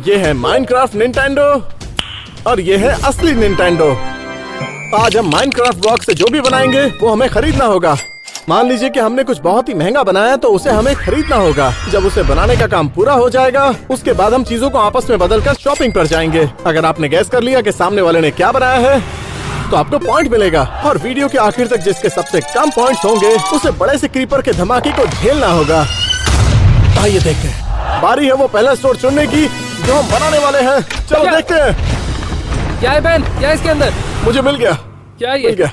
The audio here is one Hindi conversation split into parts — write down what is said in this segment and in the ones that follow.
ये है माइनक्राफ्ट निंटेंडो और ये है असली निंटेंडो। आज हम माइनक्राफ्ट ब्लॉक से जो भी बनाएंगे वो हमें खरीदना होगा। मान लीजिए कि हमने कुछ बहुत ही महंगा बनाया तो उसे हमें खरीदना होगा। जब उसे बनाने का काम पूरा हो जाएगा उसके बाद हम चीजों को आपस में बदलकर शॉपिंग पर जाएंगे। अगर आपने गैस कर लिया कि सामने वाले ने क्या बनाया है तो आपको पॉइंट मिलेगा और वीडियो के आखिर तक जिसके सबसे कम पॉइंट्स होंगे उसे बड़े से क्रीपर के धमाके को झेलना होगा। आइए देखते हैं। बारी है वो पहला स्टोर चुनने की जो हम बनाने वाले हैं। चलो देखते हैं। क्या है बेन? क्या है इसके अंदर? मुझे मिल गया। क्या है ये? मिल गया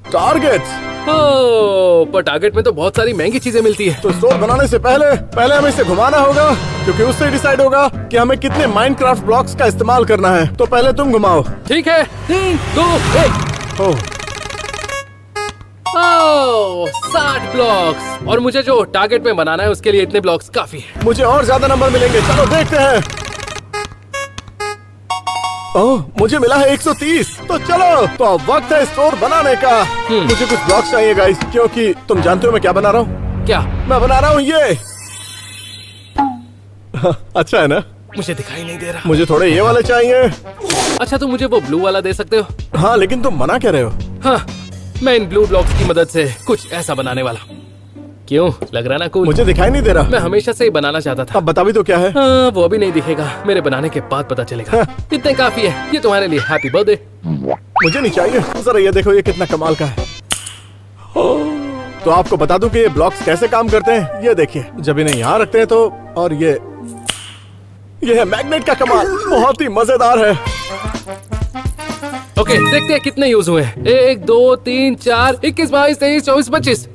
टारगेट्स। ओह, पर टारगेट में तो बहुत सारी महंगी चीजें मिलती है। तो स्टोर बनाने से पहले हमें इसे घुमाना होगा क्योंकि उससे डिसाइड होगा कि हमें कितने माइनक्राफ्ट ब्लॉक्स का इस्तेमाल करना है। तो पहले तुम घुमाओ। ठीक है, 3, 2, 1। ओह 60 ब्लॉक्स और मुझे जो टारगेट में बनाना है उसके लिए इतने ब्लॉक्स काफी है। मुझे और ज्यादा नंबर मिलेंगे। चलो देखते हैं। ओह मुझे मिला है 130। तो चलो तो अब वक्त है स्टोर बनाने का। मुझे कुछ ब्लॉक्स चाहिए गाइस क्योंकि तुम जानते हो मैं क्या बना रहा हूँ। क्या? मैं बना रहा हूँ ये। अच्छा है ना? मुझे दिखाई नहीं दे रहा। मुझे थोड़े ये वाले चाहिए। अच्छा, तो मुझे वो ब्लू वाला दे सकते हो? हाँ लेकिन तुम मना क्या रहे हो? हाँ, मैं इन ब्लू ब्लॉक्स की मदद से कुछ ऐसा बनाने वाला हूँ। क्यों, लग रहा ना कूल? मुझे दिखाई नहीं दे रहा। मैं हमेशा से ही बनाना चाहता था। अब बता भी तो क्या है। हाँ, वो अभी नहीं दिखेगा, मेरे बनाने के बाद पता चलेगा। इतने काफी है। ये तुम्हारे लिए हैप्पी बर्थडे। मुझे नहीं चाहिए। जरा ये देखो ये कितना कमाल का है। तो आपको बता दूं कि ये ब्लॉक्स कैसे काम करते हैं। ये देखिए, जब इन्हें यहाँ रखते हैं तो और ये है मैग्नेट का कमाल। बहुत ही मजेदार है। ओके, देखते हैं कितने यूज हुए हैं। 1, 2, 3, 4, 21, 22, 23, 24,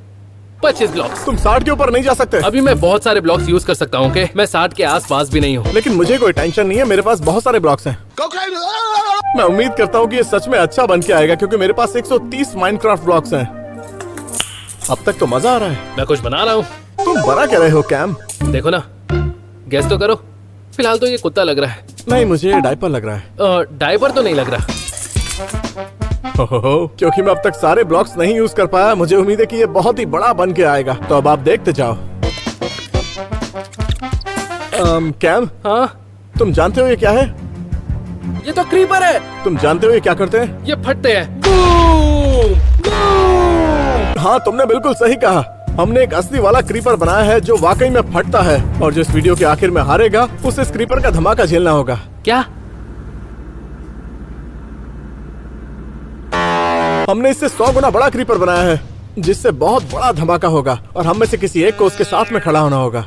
25 ब्लॉक्स। तुम 60 के ऊपर नहीं जा सकते। अभी मैं बहुत सारे ब्लॉक्स यूज कर सकता हूँ। मैं 60 के आसपास भी नहीं हूँ। लेकिन मुझे कोई टेंशन नहीं है, मेरे पास बहुत सारे ब्लॉक्स हैं। मैं उम्मीद करता हूँ कि ये सच में अच्छा बन के आएगा क्योंकि मेरे पास 130 माइनक्राफ्ट ब्लॉक्स हैं। अब तक तो मजा आ रहा है। मैं कुछ बना रहा हूँ। तुम बना क्या रहे हो कैम? देखो ना, गैस तो करो। फिलहाल तो ये कुत्ता लग रहा है। नहीं मुझे ये डायपर लग रहा है। डायपर तो नहीं लग रहा। क्योंकि मैं अब तक सारे ब्लॉक्स नहीं यूज कर पाया, मुझे उम्मीद है कि ये बहुत ही बड़ा बन के आएगा। तो अब आप देखते जाओ। कैम, हाँ, तुम जानते हो ये क्या है? ये तो क्रीपर है। तुम जानते हो ये क्या करते हैं? ये फटते हैं। बूम! बूम! हाँ तुमने बिल्कुल सही कहा। हमने एक असली वाला क्रीपर बनाया है जो वाकई में फटता है और जो इस वीडियो के आखिर में हारेगा उसे इस क्रीपर का धमाका झेलना होगा। क्या? हमने इससे 100 गुना बड़ा क्रीपर बनाया है जिससे बहुत बड़ा धमाका होगा और हम में से किसी एक को उसके साथ में खड़ा होना होगा।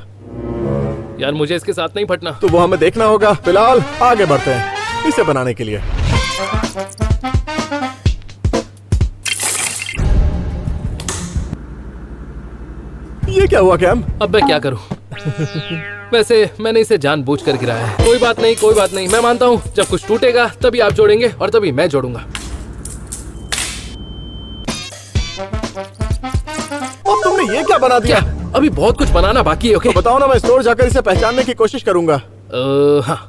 यार मुझे इसके साथ नहीं फटना। तो वो हमें देखना होगा। फिलहाल आगे बढ़ते हैं इसे बनाने के लिए। ये क्या हुआ कैम? अब मैं क्या करूं? वैसे मैंने इसे जानबूझकर गिराया है। कोई बात नहीं, कोई बात नहीं। मैं मानता हूँ जब कुछ टूटेगा तभी आप जोड़ेंगे और तभी मैं जोड़ूंगा। अब तुमने ये क्या बना दिया? क्या? अभी बहुत कुछ बनाना बाकी है। ओके, तो बताओ ना, मैं स्टोर जाकर इसे पहचानने की कोशिश करूंगा। हाँ।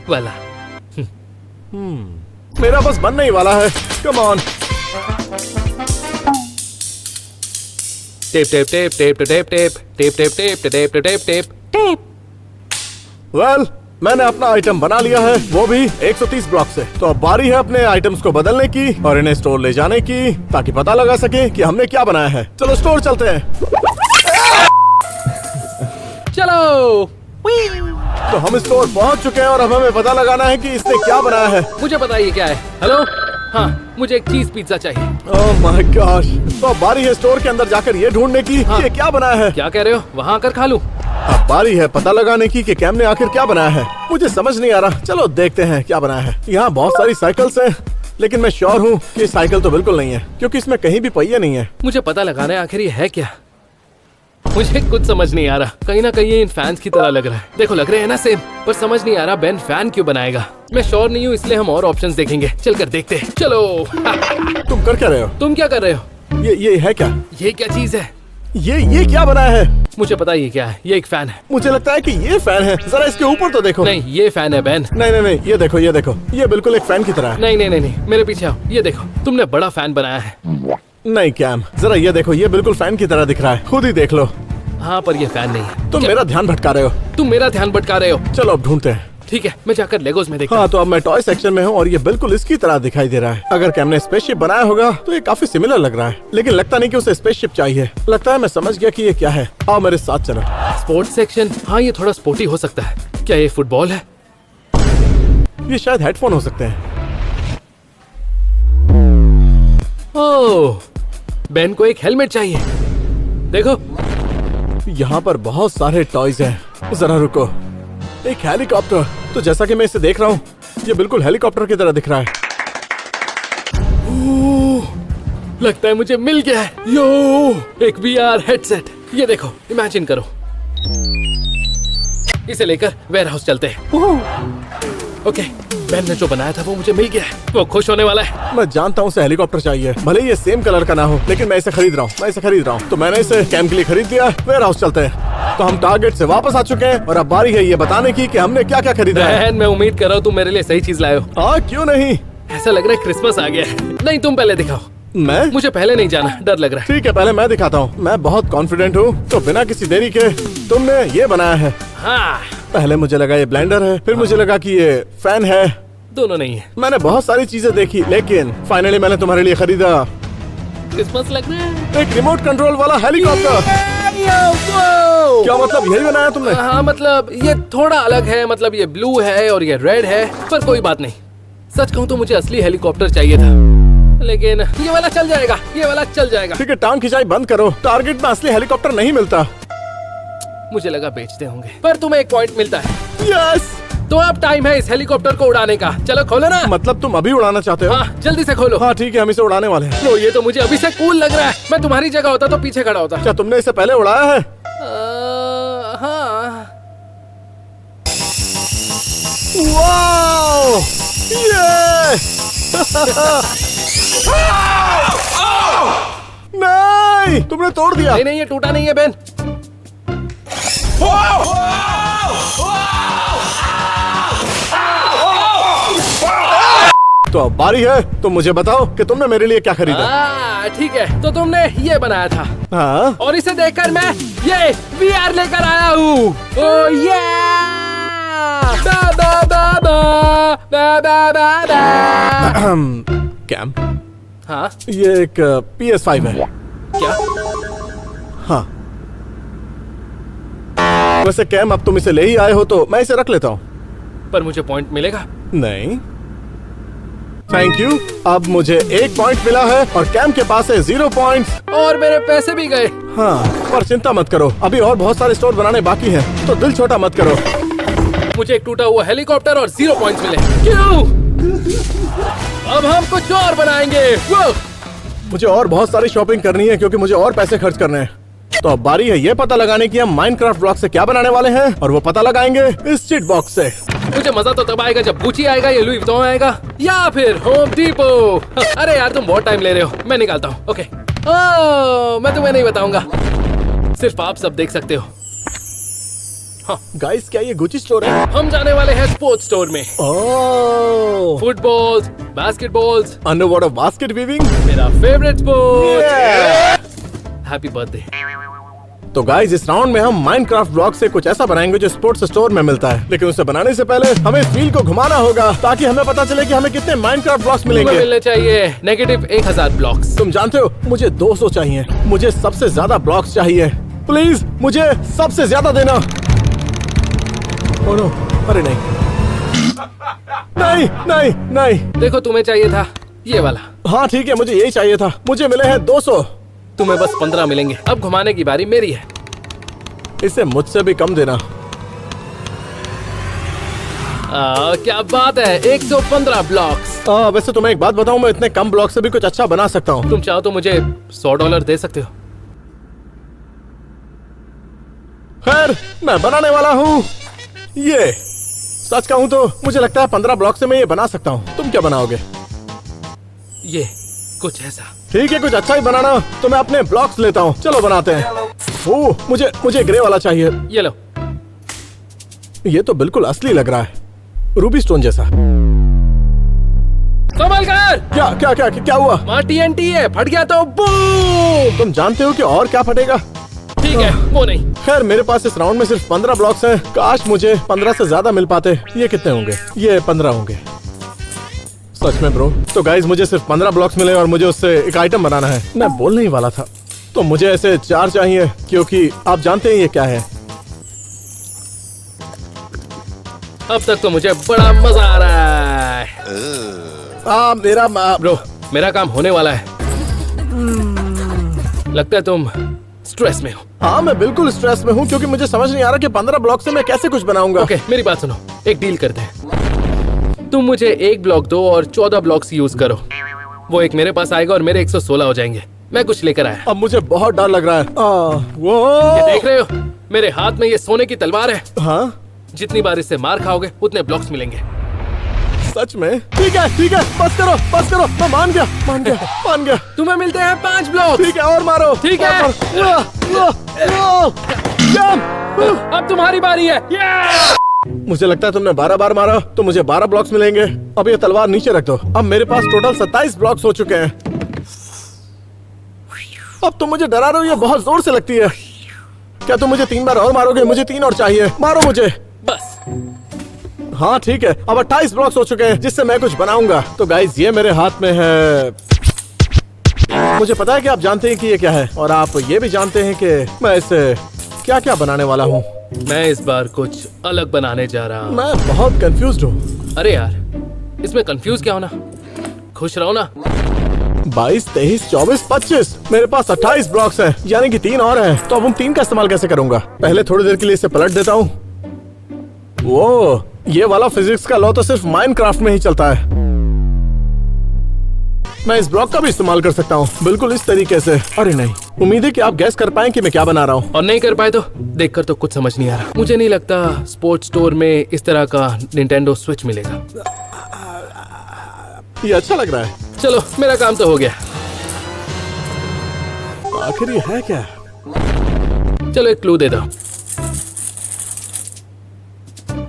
वाला। मेरा बस बन नहीं वाला है। Come on. Tape tape tape tape tape tape tape tape tape tape tape tape tape. Well मैंने अपना आइटम बना लिया है, वो भी 130 ब्लॉक से। तो अब बारी है अपने आइटम्स को बदलने की और इन्हें स्टोर ले जाने की ताकि पता लगा सके कि हमने क्या बनाया है। चलो स्टोर चलते हैं। चलो। तो हम स्टोर पहुंच चुके हैं और अब हमें पता लगाना है कि इसने क्या बनाया है। मुझे बताइए क्या है। हेलो, हाँ, मुझे एक चीज पिज्जा चाहिए। Oh my gosh. तो अब बारी है स्टोर के अंदर जाकर ये ढूंढने की हाँ। ये क्या बनाया है। क्या कह रहे हो? वहाँ आकर खा लूं? अब बारी है पता लगाने की कि कैम ने आखिर क्या बनाया है। मुझे समझ नहीं आ रहा। चलो देखते हैं क्या बनाया है। यहाँ बहुत सारी साइकिल्स हैं लेकिन मैं श्योर हूँ कि साइकिल तो बिल्कुल नहीं है क्योंकि इसमें कहीं भी पहिए नहीं है। मुझे पता लगाना है आखिर ये है क्या। मुझे कुछ समझ नहीं आ रहा। कहीं ना कहीं ये इन फैंस की तरह लग रहा है। देखो लग रहे हैं ना सेम, पर समझ नहीं आ रहा बेन फैन क्यों बनाएगा। मैं श्योर नहीं हूँ इसलिए हम और ऑप्शंस देखेंगे। चलकर देखते हैं। चलो। तुम कर क्या रहे हो? तुम क्या कर रहे हो? ये है क्या? ये क्या चीज है? ये क्या बनाया है? मुझे पता ये क्या है। ये एक फैन है। मुझे लगता है कि ये फैन है। जरा इसके ऊपर तो देखो। नहीं, ये फैन है बेन। नहीं, ये देखो ये बिल्कुल एक फैन की तरह है। नहीं, मेरे पीछे आओ। ये देखो, तुमने बड़ा फैन बनाया है। नहीं कैम, जरा ये देखो, ये बिल्कुल फैन की तरह दिख रहा है, खुद ही देख लो। हाँ पर ये फैन नहीं है। तुम मेरा ध्यान भटका रहे हो। तुम मेरा ध्यान भटका रहे हो। चलो अब ढूंढते हैं। ठीक है, मैं जाकर लेगोस में देखता हाँ तो अब मैं टॉय सेक्शन में हूँ और ये बिल्कुल इसकी तरह दिखाई दे रहा है। अगर कैम ने स्पेसशिप बनाया होगा तो ये काफी सिमिलर लग रहा है, लेकिन लगता नहीं कि उसे स्पेसशिप चाहिए। लगता है मैं समझ गया कि ये क्या है। आओ मेरे साथ चलो। स्पोर्ट्स सेक्शन, हाँ ये थोड़ा स्पोर्टी हो सकता है। क्या ये फुटबॉल है? ये शायद हेडफोन हो सकते हैं। ओह, बेन को एक हेलमेट चाहिए। देखो, यहाँ पर बहुत सारे टॉयज हैं। जरा रुको, एक हेलीकॉप्टर। तो जैसा कि मैं इसे देख रहा हूँ, ये बिल्कुल हेलीकॉप्टर की तरह दिख रहा है। ओह, लगता है मुझे मिल गया है। यो, एक VR हेडसेट। ये देखो, इमेजिन करो। इसे लेकर वेयरहाउस चलते हैं। ओके, बेन ने जो बनाया था वो मुझे मिल गया है। वो खुश होने वाला है। मैं जानता हूँ उसे हेलीकॉप्टर चाहिए, भले ही ये सेम कलर का ना हो, लेकिन मैं इसे खरीद रहा हूँ। तो मैंने इसे कैंप के लिए खरीद लिया। वेयरहाउस चलते हैं। तो हम टारगेट से वापस आ चुके हैं और अब बारी है ये बताने की कि हमने क्या क्या खरीदा है। बहन, मैं उम्मीद कर रहा हूँ तुम मेरे लिए सही चीज लाए हो। हाँ क्यों नहीं। ऐसा लग रहा है क्रिसमस आ गया है। नहीं, तुम पहले दिखाओ। मैं? मुझे पहले नहीं जाना, डर लग रहा है। ठीक है, पहले मैं दिखाता हूँ। मैं बहुत कॉन्फिडेंट हूँ। तो बिना किसी देरी के तुमने ये बनाया है। हाँ, पहले मुझे लगा ये ब्लेंडर है, फिर मुझे लगा कि ये फैन है। दोनों नहीं है। मैंने बहुत सारी चीजें देखी, लेकिन फाइनली मैंने तुम्हारे लिए खरीदा क्रिसमस लग रहा है। एक रिमोट कंट्रोल वाला हेलीकॉप्टर। क्या मतलब यही बनाया तुमने? हाँ मतलब ये थोड़ा अलग है। मतलब ये ब्लू है और ये रेड है, पर कोई बात नहीं। सच कहूँ तो मुझे असली हेलीकॉप्टर चाहिए था, लेकिन ये वाला चल जाएगा। ये वाला चल जाएगा। ठीक है, टांग खिंचाई बंद करो। टारगेट में असली हेलीकॉप्टर नहीं मिलता। मुझे लगा बेचते होंगे, पर तुम्हें एक पॉइंट मिलता है। यस, तो अब टाइम है इस हेलीकॉप्टर को उड़ाने का। चलो खोलो ना। मतलब तुम अभी उड़ाना चाहते हो? हाँ, जल्दी से खोलो। हाँ ठीक है, हम इसे उड़ाने वाले हैं। लो, ये तो मुझे अभी से कूल लग रहा है। मैं तुम्हारी जगह होता तो पीछे खड़ा होता। क्या तुमने इसे पहले उड़ाया है? हाँ। वाओ! ये! नहीं, तुमने तोड़ दिया। नहीं, ये टूटा नहीं है बेन। तो अब बारी है, तो मुझे बताओ कि तुमने मेरे लिए क्या खरीदा। ठीक है, तो तुमने ये बनाया था। हाँ, और इसे देखकर मैं ये VR लेकर आया हूँ। ओह ये! कैम, हाँ, ये एक PS5 है। क्या? हाँ। वैसे कैम, अब तुम इसे ले ही आए हो तो मैं इसे रख लेता हूँ। पर मुझे पॉइंट मिलेगा? नहीं, थैंक यू। अब मुझे 1 पॉइंट मिला है और कैम के पास है 0 पॉइंट्स। और मेरे पैसे भी गए। हाँ, पर चिंता मत करो, अभी और बहुत सारे स्टोर बनाने बाकी हैं, तो दिल छोटा मत करो। मुझे एक टूटा हुआ हेलीकॉप्टर और 0 पॉइंट्स मिले। क्यों? अब हम कुछ और बनाएंगे। वो! मुझे और बहुत सारी शॉपिंग करनी है क्योंकि मुझे और पैसे खर्च करने हैं। तो अब बारी है ये पता लगाने की हम माइनक्राफ्ट ब्लॉक से क्या बनाने वाले हैं, और वो पता लगाएंगे इस चिट बॉक्स से। मुझे मजा तो तब आएगा जब गुची आएगा, या लुई विटॉन आएगा, या फिर होम डिपो। अरे यार, तुम बहुत टाइम ले रहे हो। मैं निकालता हूँ। ओके। मैं तुम्हें नहीं बताऊंगा, सिर्फ आप सब देख सकते हो। गाइस, क्या ये गुची स्टोर है? हम जाने वाले हैं स्पोर्ट्स स्टोर में। Oh, footballs, basketballs, underwater basket weaving, मेरा फेवरेट स्पोर्ट। Happy birthday. तो गाइस, इस राउंड में हम माइनक्राफ्ट ब्लॉक से कुछ ऐसा बनाएंगे जो स्पोर्ट्स स्टोर में मिलता है, लेकिन उसे बनाने से पहले हमें इस व्हील को घुमाना होगा ताकि हमें पता चले कि हमें कितने माइनक्राफ्ट ब्लॉक्स मिलेंगे। मिलने चाहिए नेगेटिव 1000 ब्लॉक्स। तुम जानते हो, मुझे 200 चाहिए। मुझे सबसे ज्यादा ब्लॉक्स चाहिए। प्लीज मुझे सबसे ज्यादा देना। ओह नो, अरे नहीं नहीं नहीं नहीं। देखो, तुम्हें चाहिए था ये वाला। हाँ ठीक है, मुझे यही चाहिए था। मुझे मिले हैं 200। तुम्हें बस 15 मिलेंगे। अब घुमाने की बारी मेरी है। इसे मुझसे भी कम देना। क्या बात है, 115 ब्लॉक्स। वैसे तुम्हें एक बात बताऊं, मैं इतने कम ब्लॉक से भी कुछ अच्छा बना सकता हूँ। तुम चाहो तो मुझे $100 दे सकते हो। खैर, मैं बनाने वाला हूँ ये। सच कहूँ तो मुझे लगता है 15 ब्लॉक से मैं ये बना सकता हूँ। तुम क्या बनाओगे? ये कुछ ऐसा। ठीक है, कुछ अच्छा ही बनाना। तो मैं अपने ब्लॉक्स लेता हूँ। चलो बनाते हैं। ओह, मुझे ग्रे वाला चाहिए। ये लो। ये तो बिल्कुल असली लग रहा है, रूबी स्टोन जैसा। संभल कर। क्या क्या क्या क्या हुआ? वहाँ TNT है, फट गया तो बूम। तुम जानते हो कि और क्या फटेगा? ठीक है, वो नहीं। खैर मेरे पास इस राउंड में सिर्फ 15 ब्लॉक्स हैं। काश मुझे 15 से ज्यादा मिल पाते। ये कितने होंगे? ये 15 होंगे। सच में ब्रो? तो गाइज मुझे सिर्फ 15 ब्लॉक्स मिले और मुझे उससे एक आइटम बनाना है। मैं बोलने ही वाला था। तो मुझे ऐसे 4 चाहिए क्योंकि आप जानते हैं ये क्या है। अब तक तो मुझे बड़ा मजा आ रहा है। मेरा ब्रो, मेरा काम होने वाला है। लगता है तुम स्ट्रेस में हो। हाँ मैं बिल्कुल स्ट्रेस में हूँ क्योंकि मुझे समझ नहीं आ रहा कि 15 ब्लॉक से मैं कैसे कुछ बनाऊंगा। ओके, मेरी बात सुनो, एक डील करते हैं। तुम मुझे एक ब्लॉक दो और 14 ब्लॉक्स यूज करो। वो एक मेरे पास आएगा और मेरे 116 हो जाएंगे। मैं कुछ लेकर आया। अब मुझे बहुत डर लग रहा है। ये देख रहे हो? मेरे हाथ में ये सोने की तलवार है। हाँ जितनी बार इससे मार खाओगे उतने ब्लॉक्स मिलेंगे। सच में? ठीक है, बस करो। मैं मान गया। तुम्हें मिलते हैं 5 ब्लॉक। ठीक है, और मारो। ठीक है। अब तुम्हारी बारी है। मुझे लगता है तुमने 12 बार मारा तो मुझे 12 ब्लॉक्स मिलेंगे। अब ये तलवार नीचे रख दो। अब मेरे पास टोटल 27 ब्लॉक्स हो चुके हैं। अब तुम मुझे डरा रहे हो, ये बहुत जोर से लगती है। क्या तुम मुझे 3 बार और मारोगे? मुझे 3 और चाहिए। मारो मुझे बस। हाँ ठीक है, अब 28 ब्लॉक्स हो चुके हैं जिससे मैं कुछ बनाऊंगा। तो गाइस ये मेरे हाथ में है। मुझे पता है कि आप जानते हैं कि ये क्या है और आप ये भी जानते हैं कि मैं इससे क्या क्या बनाने वाला हूँ। मैं इस बार कुछ अलग बनाने जा रहा हूँ। मैं बहुत कंफ्यूज्ड हूँ। अरे यार, इसमें कंफ्यूज क्या होना? खुश रहो ना। 22, 23, 24, 25। मेरे पास 28 ब्लॉक्स हैं, यानी कि 3 और हैं। तो अब उन 3 का इस्तेमाल कैसे करूंगा? पहले थोड़ी देर के लिए इसे पलट देता हूँ। वो ये वाला फिजिक्स का लॉ तो सिर्फ माइनक्राफ्ट में ही चलता है। मैं इस ब्लॉक का भी इस्तेमाल कर सकता हूँ बिल्कुल इस तरीके से। अरे नहीं, उम्मीद है कि आप गैस कर पाएं कि मैं क्या बना रहा हूँ। और नहीं कर पाए तो देखकर तो कुछ समझ नहीं आ रहा। मुझे नहीं लगता स्पोर्ट्स स्टोर में इस तरह का निंटेंडो स्विच मिलेगा। ये अच्छा लग रहा है। चलो, मेरा काम तो हो गया। आखिर ये है क्या? चलो एक क्लू दे दो।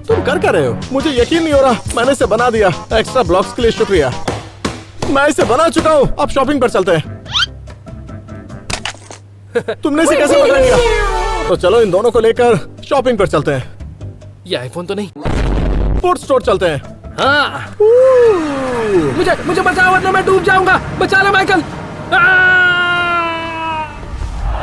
तुम कर क्या रहे हो? मुझे यकीन नहीं हो रहा। मैंने इसे बना दिया। एक्स्ट्रा ब्लॉक्स के लिए शुक्रिया। मैं इसे बना चुका हूँ। अब शॉपिंग पर चलते हैं। तुमने इसे कैसे पकड़ लिया? तो चलो इन दोनों को लेकर शॉपिंग पर चलते हैं। ये आईफोन तो नहीं? स्पोर्ट्स स्टोर चलते हैं। हाँ। मुझे बचाओ वरना मैं डूब जाऊंगा। बचा ले माइकल।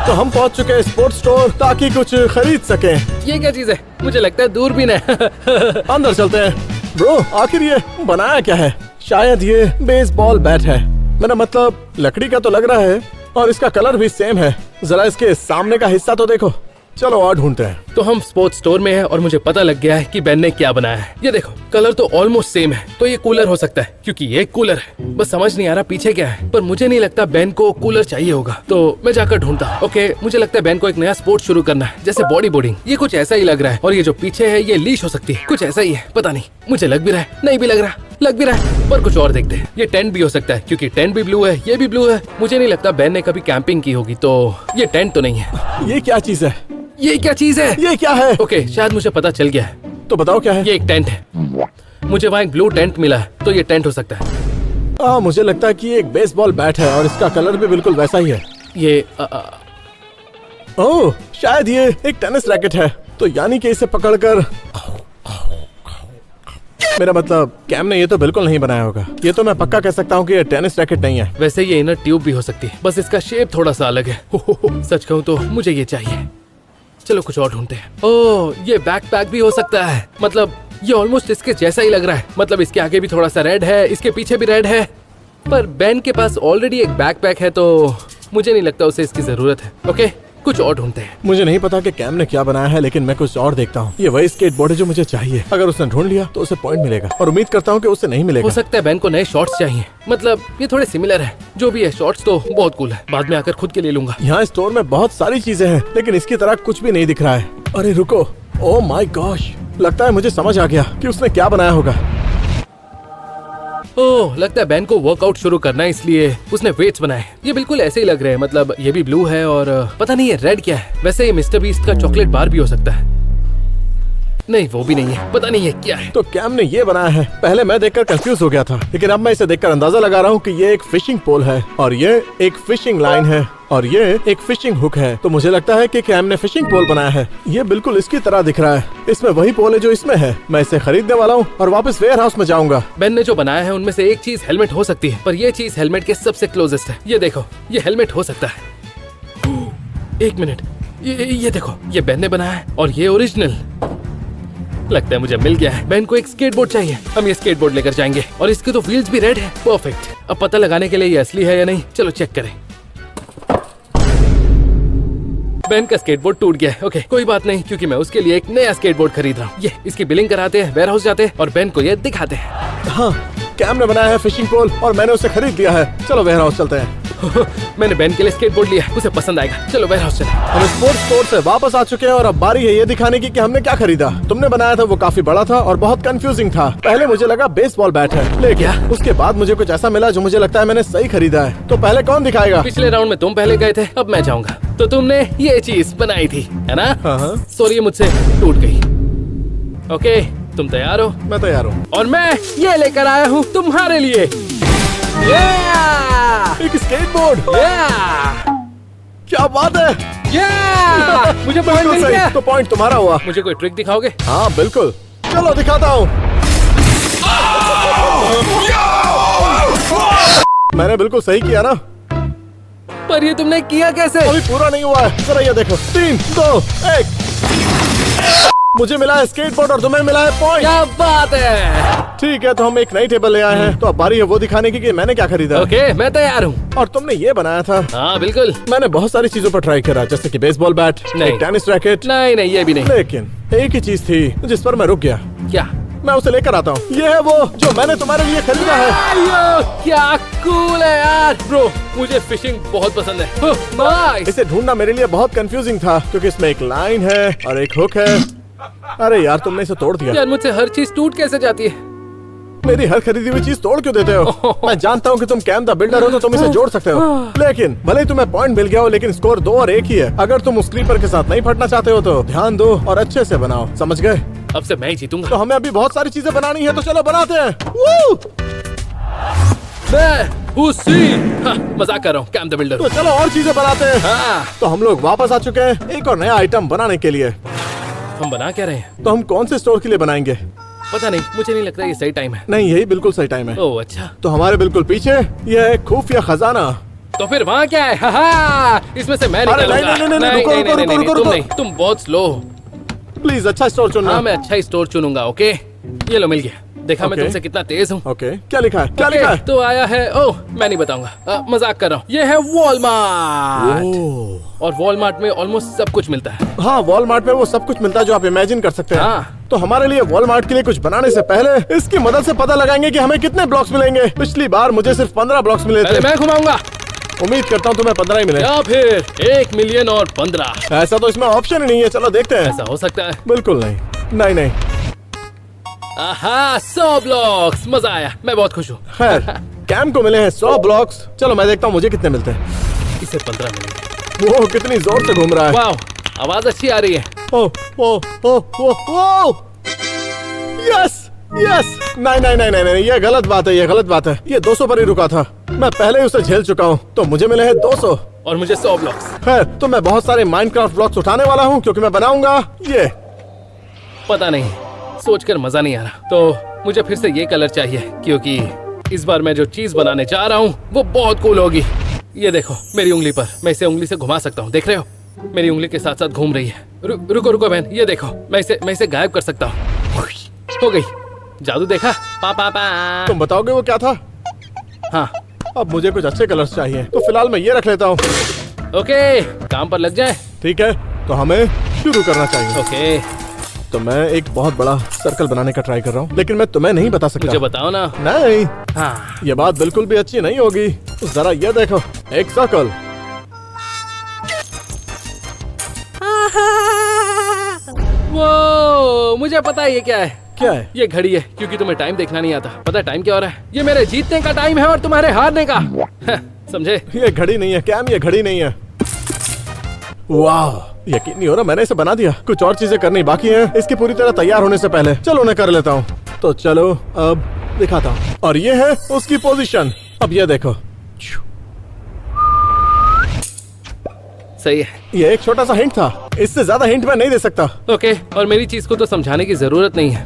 तो हम पहुंच चुके हैं स्पोर्ट्स स्टोर ताकि कुछ खरीद सकें। ये क्या चीज है? मुझे लगता है दूरबीन है। अंदर चलते हैं। ब्रो आखिर ये बनाया क्या है? शायद ये बेसबॉल बैट है। मेरा मतलब लकड़ी का तो लग रहा है और इसका कलर भी सेम है। जरा इसके सामने का हिस्सा तो देखो। चलो और ढूंढते हैं। तो हम स्पोर्ट्स स्टोर में हैं और मुझे पता लग गया है कि बेन ने क्या बनाया है। ये देखो, कलर तो ऑलमोस्ट सेम है। तो ये कूलर हो सकता है क्योंकि ये कूलर है। बस समझ नहीं आ रहा पीछे क्या है, पर मुझे नहीं लगता बेन को कूलर चाहिए होगा। तो मैं जाकर ढूंढता हूँ। ओके, मुझे लगता है बेन को एक नया स्पोर्ट शुरू करना है, जैसे बॉडी बोर्डिंग। ये कुछ ऐसा ही लग रहा है। और ये जो पीछे है ये लीश हो सकती है। कुछ ऐसा ही है, पता नहीं। मुझे लग भी रहा है, नहीं भी लग रहा, लग भी रहा है। पर कुछ और देखते हैं। ये टेंट भी हो सकता है क्योंकि टेंट भी ब्लू है, ये भी ब्लू है। मुझे नहीं लगता बेन ने कभी कैंपिंग की होगी, तो ये टेंट तो नहीं है। ये क्या चीज है? ये क्या चीज है? ये क्या है? ओके, शायद मुझे पता चल गया है। तो बताओ क्या है? ये एक टेंट है। मुझे वहाँ एक ब्लू टेंट मिला है, तो ये टेंट हो सकता है। मुझे लगता है कि ये एक बेसबॉल बैट है और इसका कलर भी बिल्कुल वैसा ही है। ये ओह, शायद ये एक टेनिस रैकेट है। तो यानी कि इसे पकड़कर मेरा मतलब कैम ने ये तो बिल्कुल नहीं बनाया होगा। ये तो मैं पक्का कह सकता हूँ कि ये टेनिस रैकेट नहीं है। वैसे ये इनर ट्यूब भी हो सकती है, बस इसका शेप थोड़ा सा अलग है। सच कहूँ तो मुझे ये चाहिए। चलो कुछ और ढूंढते हैं। ओह, ये बैकपैक भी हो सकता है। मतलब ये ऑलमोस्ट इसके जैसा ही लग रहा है। मतलब इसके आगे भी थोड़ा सा रेड है, इसके पीछे भी रेड है। पर बेन के पास ऑलरेडी एक बैकपैक है, तो मुझे नहीं लगता उसे इसकी जरूरत है। ओके, कुछ और ढूंढते हैं। मुझे नहीं पता कि कैम ने क्या बनाया है, लेकिन मैं कुछ और देखता हूँ। ये वही स्केटबोर्ड है जो मुझे चाहिए। अगर उसने ढूंढ लिया तो उसे पॉइंट मिलेगा और उम्मीद करता हूँ कि उसे नहीं मिलेगा। हो सकता है बेन को नए शॉर्ट्स चाहिए। मतलब ये थोड़े सिमिलर है। जो भी है, शॉर्ट्स तो बहुत कूल है। बाद में आकर खुद के ले लूंगा। यहाँ स्टोर में बहुत सारी चीजें हैं, लेकिन इसकी तरह कुछ भी नहीं दिख रहा है। अरे रुको, ओह माय गॉश, लगता है मुझे समझ आ गया कि उसने क्या बनाया होगा। ओह, लगता है बेन को वर्कआउट शुरू करना है, इसलिए उसने वेट्स बनाए। ये बिल्कुल ऐसे ही लग रहे हैं। मतलब ये भी ब्लू है और पता नहीं ये रेड क्या है। वैसे ये मिस्टर बीस्ट का चॉकलेट बार भी हो सकता है। नहीं वो भी नहीं है, पता नहीं है क्या है। तो कैम ने ये बनाया है। पहले मैं देखकर कंफ्यूज हो गया था, लेकिन अब मैं इसे देखकर अंदाजा लगा रहा हूँ कि ये एक फिशिंग पोल है और ये एक फिशिंग लाइन है और ये एक फिशिंग हुक है। तो मुझे लगता है कि कैम ने फिशिंग पोल बनाया है। ये बिल्कुल इसकी तरह दिख रहा है। इसमें वही पोल है जो इसमें है। मैं इसे खरीदने वाला हूँ और वापस वेयर हाउस में जाऊंगा। बेन ने जो बनाया है उनमें से एक चीज हेलमेट हो सकती है, पर ये चीज हेलमेट के सबसे क्लोजेस्ट है। ये देखो, ये हेलमेट हो सकता है। एक मिनट, ये देखो, ये बेन ने बनाया है और ये ओरिजिनल। लगता है मुझे मिल गया है। बेन को एक स्केटबोर्ड चाहिए। हम ये स्केटबोर्ड लेकर जाएंगे और इसके तो व्हील्स भी रेड है। परफेक्ट। अब पता लगाने के लिए ये असली है या नहीं, चलो चेक करें। बेन का स्केटबोर्ड टूट गया है। ओके, कोई बात नहीं, क्योंकि मैं उसके लिए एक नया स्केटबोर्ड खरीद रहा हूँ। ये इसकी बिलिंग कराते हैं, वेयर हाउस जाते हैं और बेन को ये दिखाते हैं। हाँ, कैम ने बनाया है फिशिंग पोल और मैंने उसे खरीद लिया है। चलो वेयर हाउस चलते हैं। मैंने बेन के लिए स्केटबोर्ड लिया, उसे पसंद आएगा। चलो वेयर हाउस चलें। हम स्पोर्ट्स स्टोर से वापस आ चुके हैं और अब बारी है ये दिखाने की कि हमने क्या खरीदा। तुमने बनाया था वो काफी बड़ा था और बहुत कंफ्यूजिंग था। पहले मुझे लगा बेसबॉल बैट है, लेकिन उसके बाद मुझे कुछ ऐसा मिला जो मुझे लगता है मैंने सही खरीदा है। तो पहले कौन दिखाएगा? पिछले राउंड में तुम पहले गए थे, अब मैं जाऊंगा। तो तुमने ये चीज बनाई थी, है ना? हाँ। सॉरी, ये मुझसे टूट गई। ओके, तुम तैयार हो? मैं तैयार हूँ। और मैं ये लेकर आया हूँ तुम्हारे लिए। एक स्केटबोर्ड। क्या बात है। मुझे पॉइंट बिल्कुल मिल सही। गया। तो पॉइंट तुम्हारा हुआ। मुझे कोई ट्रिक दिखाओगे? हाँ बिल्कुल, चलो दिखाता हूँ। मैंने बिल्कुल सही किया ना? पर ये तुमने किया कैसे? अभी पूरा नहीं हुआ है, जरा ये देखो। 3, 2, 1। मुझे मिला है स्केटबोर्ड और तुम्हें मिला है पॉइंट। क्या बात है। ठीक है, तो हम एक नई टेबल ले आए हैं। तो अब बारी है वो दिखाने की कि मैंने क्या खरीदा। ओके, मैं तैयार हूँ। और तुमने ये बनाया था। हाँ बिल्कुल। मैंने बहुत सारी चीजों पर ट्राई करा, जैसे कि बेसबॉल बैट, नहीं। एक टेनिस रैकेट। नहीं नहीं, ये भी नहीं। लेकिन एक ही चीज थी जिस पर मैं रुक गया। क्या? मैं उसे लेकर आता हूँ। ये है वो जो मैंने तुम्हारे लिए खरीदा है। आयो, क्या कूल है यार। ब्रो, मुझे फिशिंग बहुत पसंद है। नाइस। इसे ढूंढना मेरे लिए बहुत कंफ्यूजिंग था, क्योंकि इसमें एक लाइन है और एक हुक है। अरे यार, तुमने इसे तोड़ दिया। यार, मुझसे हर चीज टूट कैसे जाती है? मेरी हर खरीदी हुई चीज तोड़ क्यों देते हो? मैं जानता हूँ कि तुम कैम द बिल्डर हो, तो तुम इसे जोड़ सकते हो। लेकिन भले ही तुम्हें पॉइंट मिल गया हो, लेकिन स्कोर 2 और 1 ही है। अगर तुम उस क्रीपर के साथ नहीं फटना चाहते हो तो ध्यान दो और अच्छे से बनाओ, समझ गए? अब से मैं ही जीतूंगा। तो हमें अभी बहुत सारी चीजें बनानी है, तो चलो बनाते हैं। वू! मजाक कर रहा हूँ, कैम द बिल्डर। तो चलो और चीजें बनाते हैं। हाँ, तो हम लोग वापस आ चुके हैं एक और नया आइटम बनाने के लिए। हम बना क्या रहे हैं? तो हम कौन से स्टोर के लिए बनाएंगे? पता नहीं, मुझे नहीं लगता ये सही टाइम है। नहीं, यही बिल्कुल सही टाइम है। ओह अच्छा। तो हमारे बिल्कुल पीछे यह है खुफिया खजाना। तो फिर वहाँ क्या है? हा, इसमें से मैं अरे निकालूंगा। नहीं, रुको, तुम नहीं, तुम बहुत स्लो हो। प्लीज अच्छा स्टोर चुनना। हाँ, मैं अच्छा ही स्टोर चुनूंगा। ओके, ये लो, मिल गया। देखा मैं ओके। तुमसे कितना तेज हूँ। ओके, क्या लिखा है? क्या ओके, लिखा है? तो आया है। ओह, मैं नहीं बताऊंगा, मजाक कर रहा हूँ। ये है वॉलमार्ट। ओह। और वॉलमार्ट में ऑलमोस्ट सब कुछ मिलता है। हाँ, वॉलमार्ट में वो सब कुछ मिलता है जो आप इमेजिन कर सकते हैं। हाँ। तो हमारे लिए वॉलमार्ट के लिए कुछ बनाने से पहले इसकी मदद से पता लगाएंगे कि हमें कितने ब्लॉक्स मिलेंगे। पिछली बार मुझे सिर्फ 15 ब्लॉक्स मिले पहले थे। मैं घुमाऊंगा, उम्मीद करता हूँ तुम्हें 15 ही मिले। या फिर 1 मिलियन और 15। ऐसा तो इसमें ऑप्शन ही नहीं है। चलो देखते हैं। ऐसा हो सकता है। बिल्कुल नहीं, नहीं नहीं। आहा, 100 ब्लॉक्स। मजा आया, मैं बहुत खुश हूँ। खैर, कैम को मिले हैं 100 ब्लॉक्स। चलो मैं देखता हूँ मुझे कितने मिलते हैं। इसे 15 मिलेंगे। वो कितनी जोर से घूम रहा है। वाह, आवाज अच्छी आ रही है। ओ ओ ओ ओ ओ यस यस। नहीं नहीं नहीं नहीं, ये गलत बात है, ये गलत बात है। ये 200 पर ही रुका था। मैं पहले ही उसे झेल चुका हूँ, तो मुझे मिले हैं 200। और मुझे 100 ब्लॉक्स। खैर, तो मैं बहुत सारे माइनक्राफ्ट ब्लॉक्स उठाने वाला हूँ, क्योंकि मैं बनाऊंगा ये। पता नहीं, सोचकर मजा नहीं आ रहा। तो मुझे फिर से ये कलर चाहिए, क्योंकि इस बार मैं जो चीज बनाने जा रहा हूँ वो बहुत कूल होगी। ये देखो मेरी उंगली पर, मैं इसे उंगली से घुमा सकता हूँ। देख रहे हो, मेरी उंगली के साथ साथ घूम रही है। रुको रुको बहन, ये देखो, मैं इसे गायब कर सकता हूँ। हो गई, जादू देखा? पा पा पा। तुम बताओगे वो क्या था? हाँ। अब मुझे कुछ अच्छे कलर्स चाहिए, तो फिलहाल मैं ये रख लेता हूँ। ओके, काम पर लग जाए। ठीक है, तो हमें शुरू करना चाहिए। ओके, तो मैं एक बहुत बड़ा सर्कल बनाने का ट्राई कर रहा हूँ, लेकिन मैं तुम्हें नहीं बता सकता। मुझे बताओ ना। नहीं, हाँ। ये बात बिल्कुल भी अच्छी नहीं होगी। जरा ये देखो, एक सर्कल। वो मुझे पता है ये क्या है। क्या है? ये घड़ी है, क्योंकि तुम्हें टाइम देखना नहीं आता। पता है टाइम क्या हो रहा है? ये मेरे जीतने का टाइम है और तुम्हारे हारने का। समझे? ये घड़ी नहीं है कैम, ये घड़ी नहीं है। वाह, यकीन नहीं हो रहा मैंने इसे बना दिया। कुछ और चीजें करनी बाकी हैं इसकी पूरी तरह तैयार होने से पहले। चलो उन्हें कर लेता हूँ। तो चलो अब दिखाता हूँ। और ये है उसकी पोजीशन। अब ये देखो, सही है। ये एक छोटा सा हिंट था, इससे ज्यादा हिंट मैं नहीं दे सकता। ओके, और मेरी चीज को तो समझाने की जरूरत नहीं है।